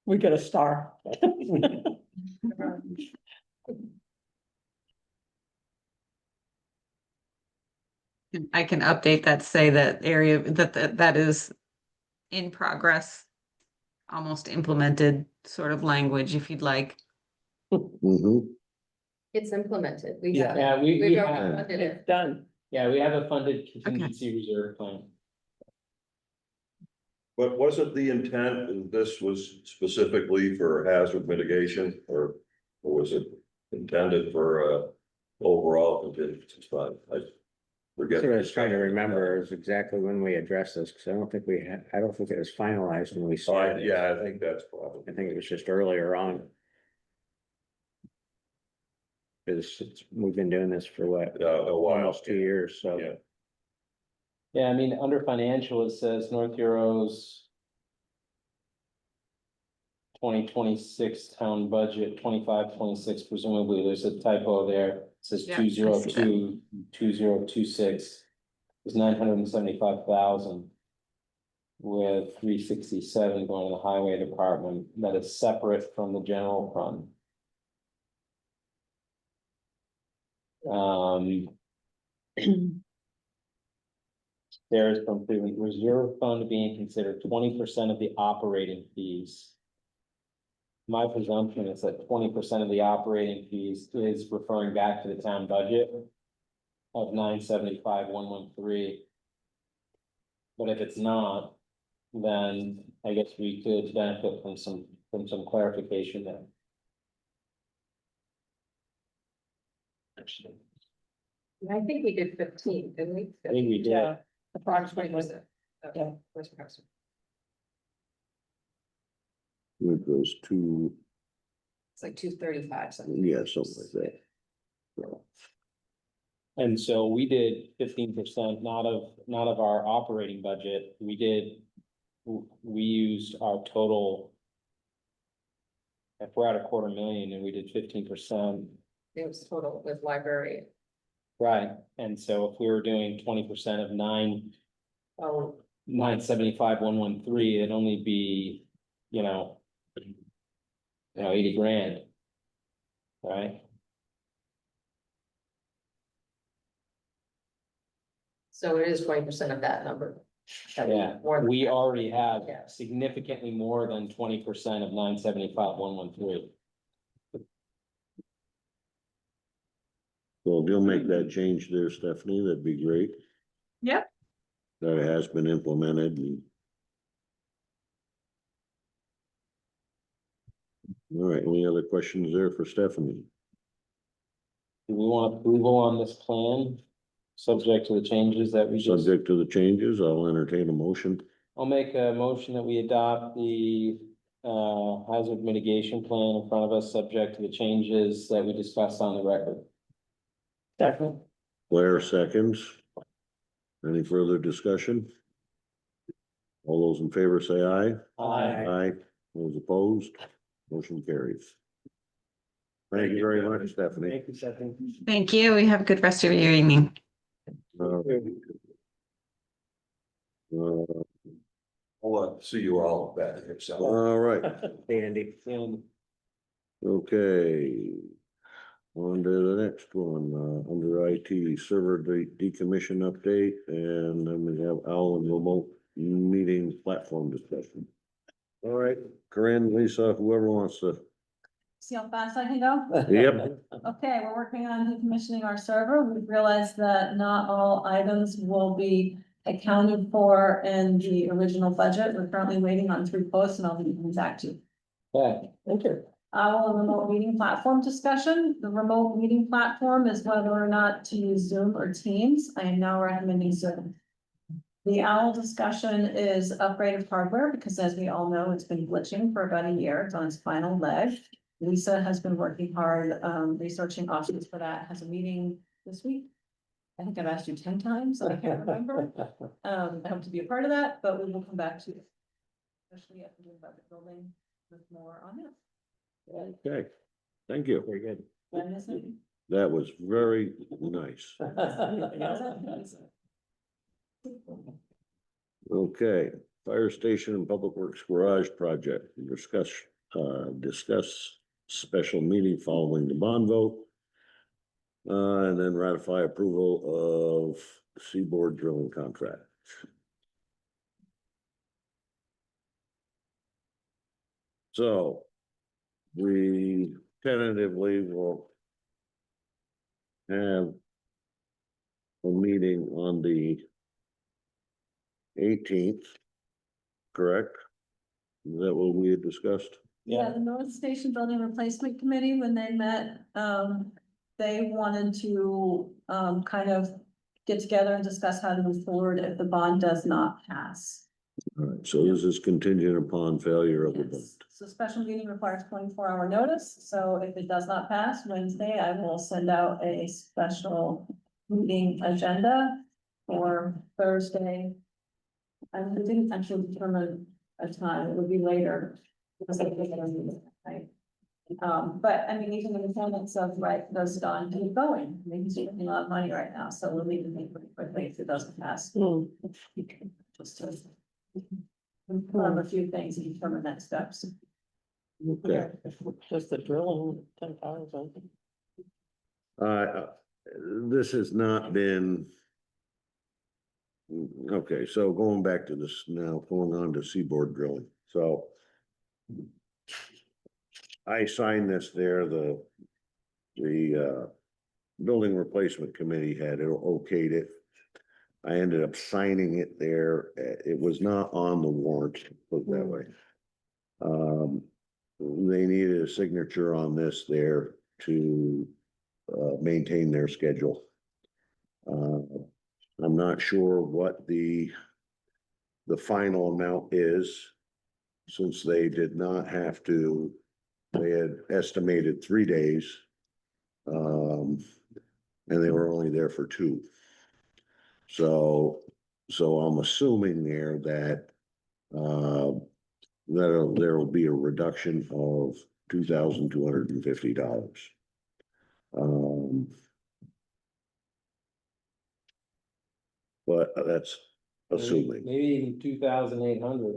We get a star. I can update that, say that area, that is in progress, almost implemented sort of language, if you'd like. Mm-hmm. It's implemented. We Yeah. have. Yeah, we We've have, already funded it. It's done. yeah, we have a funded contingency reserve plan. But wasn't the intent, and this was specifically for hazard mitigation, or was it intended for overall contingency fund? I forget. So I was trying to remember is exactly when we addressed this, because I don't think we had, I don't think it was finalized when we Oh, started. yeah, I think that's probably. I think it was just earlier on. Because we've been doing this for what, A while. almost 2 years, so. Yeah. Yeah, I mean, under financial, it says North Heroes. 2026 town budget, 25-26. Presumably there's a typo there. It says Yeah, I see that. 2026 is 975,000. With 367 going to the highway department, that is separate from the general fund. There is from the reserve fund being considered 20% of the operating fees. My presumption is that 20% of the operating fees is referring back to the town budget of 975,113. But if it's not, then I guess we could benefit from some clarification there. I think we did 15, didn't we? I think we did. Yeah, approximately. Yeah. It goes to, It's like 235 something. yeah, something like that. So, And so we did 15%, not of our operating budget. We used our total. If we're at 250,000 and we did 15%, It was total with library. right? And so if we were doing 20% of Oh, 975,113, it'd only be, 80 grand. Right? so it is 20% of that number. That we- Yeah, more than we that. already have Yeah. significantly more than 20% of 975,113. well, if you'll make that change there, Stephanie, that'd be great. Yep. That it has been implemented and. All right, any other questions there for Stephanie? Do we want approval on this plan? Subject to the changes that we just, Subject to the changes, I'll entertain a motion. I'll make a motion that we adopt the hazard mitigation plan in front of us, subject to the changes that we discussed on the record. Second. Blair seconds. Any further discussion? All those in favor say aye. Aye. Those opposed, motion carries. Thank you very much, Stephanie. Thank you, Stephanie. Thank you. We have a good rest of your evening. Uh, I'll see you all back here, so. All right, Hey, Andy. And okay. On to the next one, under IT server decommission update, and then we have Alan remote meeting platform discussion. All right, Corinne, Lisa, whoever wants to. See how fast I can go? Yep. Okay, we're working on decommissioning our server. We've realized that not all items will be accounted for in the original budget. We're currently waiting on 3 quotes and I'll be back to you. okay, thank you. Our remote meeting platform discussion. The remote meeting platform is whether or not to use Zoom or Teams. I am now recommending Zoom. The OWL discussion is upgraded hardware because as we all know, it's been glitching for about a year. It's on its final leg. Lisa has been working hard, researching options for that, has a meeting this week. I think I've asked you 10 times, so I can't remember. I hope to be a part of that, but we will come back to you. Especially after the budget building with more on this. Okay, thank you. Very good. Did I miss anything? That was very nice. Okay, fire station and public works garage project, discuss special meeting following the bond vote. And then ratify approval of Seaboard drilling contract. So we tentatively will have a meeting on the 18th correct? Is that what we had discussed? Yeah, the North Station Building Replacement Committee, when they met, they wanted to, kind of get together and discuss how to move forward if the bond does not pass. All right, so this is contingent upon failure of the bond. Yes. So special meeting requires 24-hour notice, so if it does not pass Wednesday, I will send out a special meeting agenda for Thursday. I didn't actually determine a time, it would be later. Because I think it'll be, right? But I mean, even the mechanics of, right, does it on, keep going, I mean, he's spending a lot of money right now, so we'll need to make pretty quickly if it doesn't pass. Hmm. Just to confirm a few things and determine next steps. Okay, Just the drilling, 10,000. this has not been. Okay, so going back to this now, going on to seaboard drilling, so. I signed this there, the building replacement committee had okayed it. I ended up signing it there, it was not on the warrant, put it that way. They needed a signature on this there to maintain their schedule. I'm not sure what the final amount is, since they did not have to, they had estimated 3 days. And they were only there for 2. So I'm assuming there that there will be a reduction of $2,250. But that's assuming. Maybe 2,800,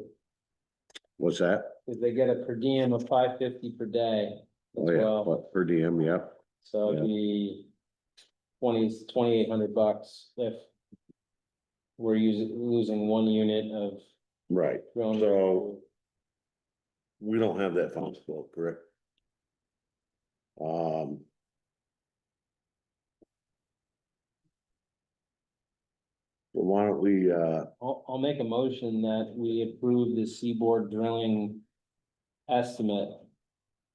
What's that? if they get a per diem of 550 per day. Oh, as yeah, well. but per diem, yep. So it'd be 2,800 bucks if we're losing 1 unit of Right, drilling. so we don't have that funds flow, correct? So why don't we, I'll make a motion that we approve the seaboard drilling estimate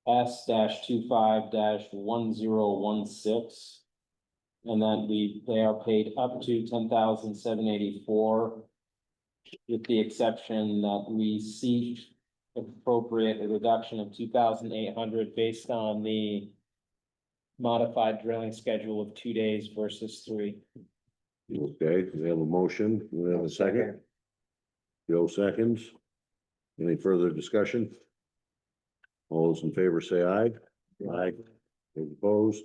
S-25-1016. And then they are paid up to 10,784. With the exception that we seek appropriate a reduction of 2,800 based on the modified drilling schedule of 2 days versus 3. okay, we have a motion, we have a second. Joe seconds. Any further discussion? All those in favor say aye. Aye. Those opposed?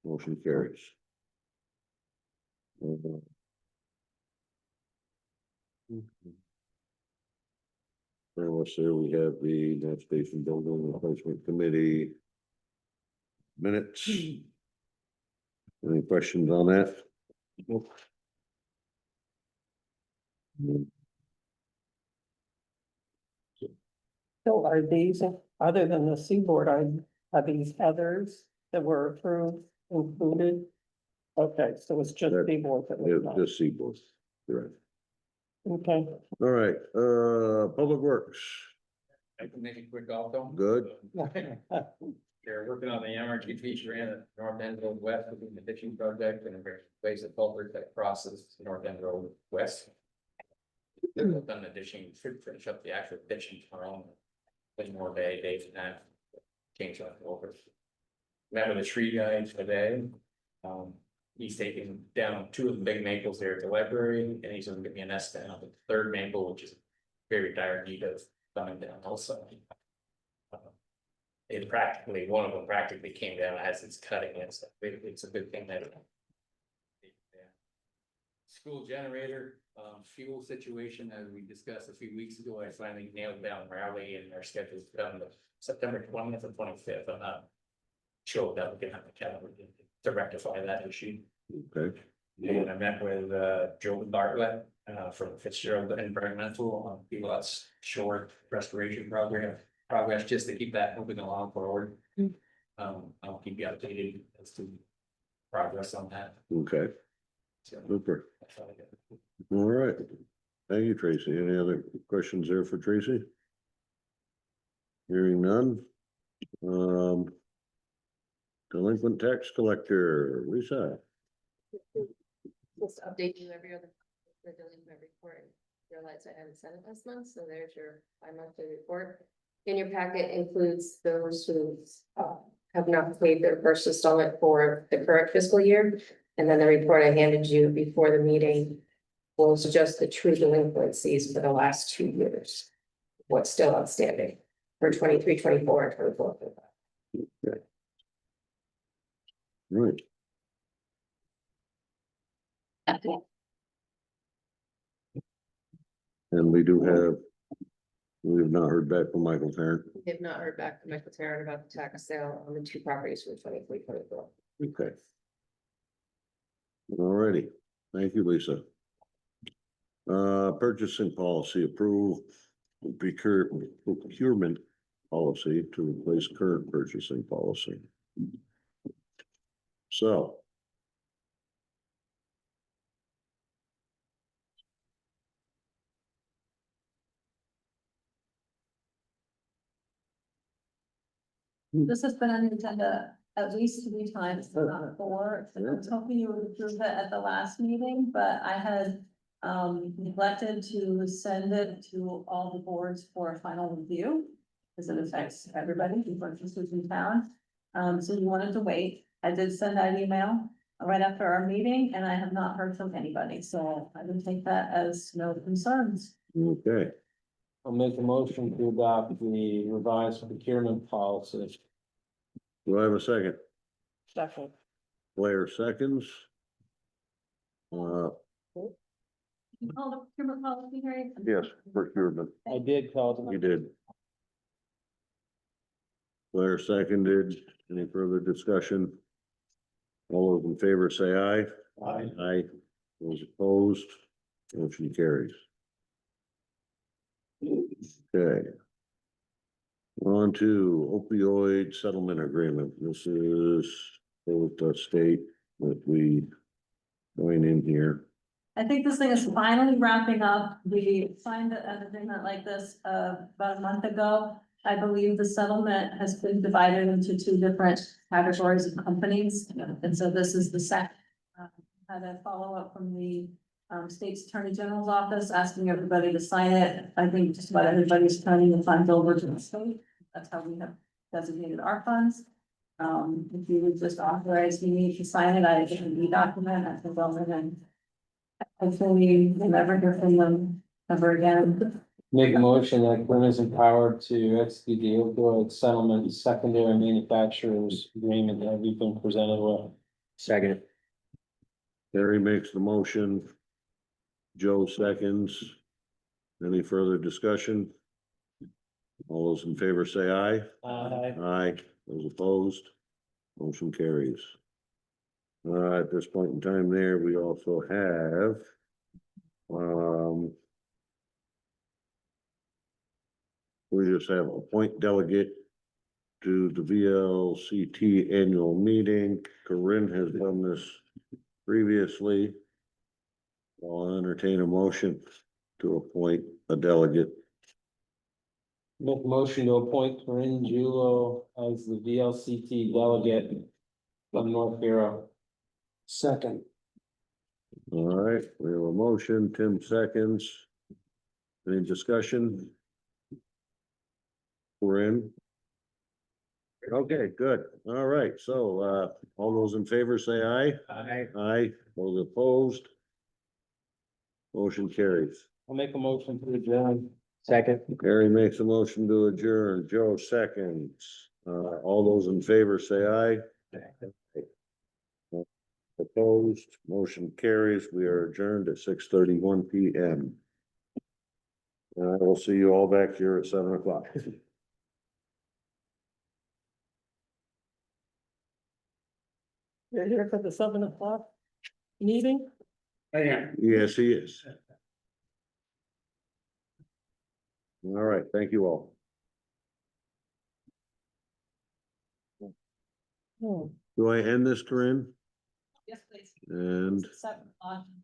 Motion carries. Let's see, we have the North Station Building Replacement Committee minutes. Any questions on that? So are these, other than the seaboard, are these others that were approved included? Okay, so it's just That- seaboard that Yeah, was not, just Seaboard, correct. okay. All right, Public Works, I can make it quick also. good. They're working on the MRT feature in the North End Road West, within the ditching project, and there's a place at culvert that crosses North End Road West. They're done the ditching, should finish up the actual ditching tomorrow. One more days and a half. Change that over. Met with the tree guy today. He's taking down 2 of the big maples there at the library, and he's gonna give me an estimate on the 3rd maple, which is very dire need of coming down also. One of them practically came down as it's cutting it, so it's a good thing that. School generator, fuel situation, as we discussed a few weeks ago, I finally nailed down Raleigh and their schedules done the September 20th and 25th. I'm not sure that we can have a calendar to rectify that issue. Okay, And I met with Joe Bartlett from Fitzgerald Environmental on Pilots Shore Restoration progress, just to keep that moving along forward. I'll keep you updated as to progress on that. okay, So super, that's all I got. all right. Thank you, Tracy. Any other questions there for Tracy? Hearing none. Delinquent tax collector, Lisa. Just update you every other, the delinquent report. Realize I haven't sent it this month, so there's your bi-monthly report. In your packet includes those who have not paid their first installment for the current fiscal year. And then the report I handed you before the meeting was just the true delinquencies for the last 2 years. What's still outstanding for 23, 24, and 24. Right. And we have not heard back from Michael Tarrant. We have not heard back from Michael Tarrant about the tax sale on the 2 properties for 23, 24. Okay. Alrighty, thank you, Lisa. Purchasing policy approved, procurement policy to replace current purchasing policy. So. This has been on the agenda at least 3 times, if not 4. And I was hoping you would approve it at the last meeting, but I had neglected to send it to all the boards for a final review. Because it affects everybody who purchases in town. So you wanted to wait. I did send that email right after our meeting and I have not heard from anybody. So I would take that as no concerns. Okay, I'll make a motion to adopt the revised procurement policy. do I have a second? Second. Blair seconds. You called a procurement policy hearing? Yes, procurement, I did call them. you did. Blair seconded. Any further discussion? All those in favor say aye. Aye. Aye. Those opposed, motion carries. Okay. On to opioid settlement agreement. This is with the state that we going in here. I think this thing is finally wrapping up. We signed an agreement like this about a month ago. I believe the settlement has been divided into 2 different categories of companies. And so this is the second. Had a follow-up from the state's attorney general's office asking everybody to sign it. I think just about everybody's turning the funds over to the state. That's how we have designated our funds. If you would just authorize me to sign it, I can re-document, I can go in and hopefully we'll never hear from them ever again. Make a motion that Quinn is empowered to execute the opioid settlement secondary manufacturers agreement that we've been presented with. Second. Harry makes the motion. Joe seconds. Any further discussion? All those in favor say aye. Aye. Those opposed, motion carries. At this point in time there, we also have we just have appoint delegate to the VLCT annual meeting. Corinne has done this previously. I'll entertain a motion to appoint a delegate. Make a motion to appoint Corinne Julo as the VLCT delegate from North Bureau. Second. All right, we have a motion, Tim seconds. Any discussion? We're in. Okay, good. All right, so all those in favor say aye. Aye. Aye, those opposed. Motion carries. I'll make a motion to adjourn. Second. Gary makes a motion to adjourn. Joe seconds. All those in favor say aye. Opposed, motion carries. We are adjourned at 6:31 PM. And I will see you all back here at 7 o'clock. You're here for the 7 o'clock meeting? Yes, he is. All right, thank you all. Hmm. Do I end this, Corinne? Yes, please. And It's 7 o'clock.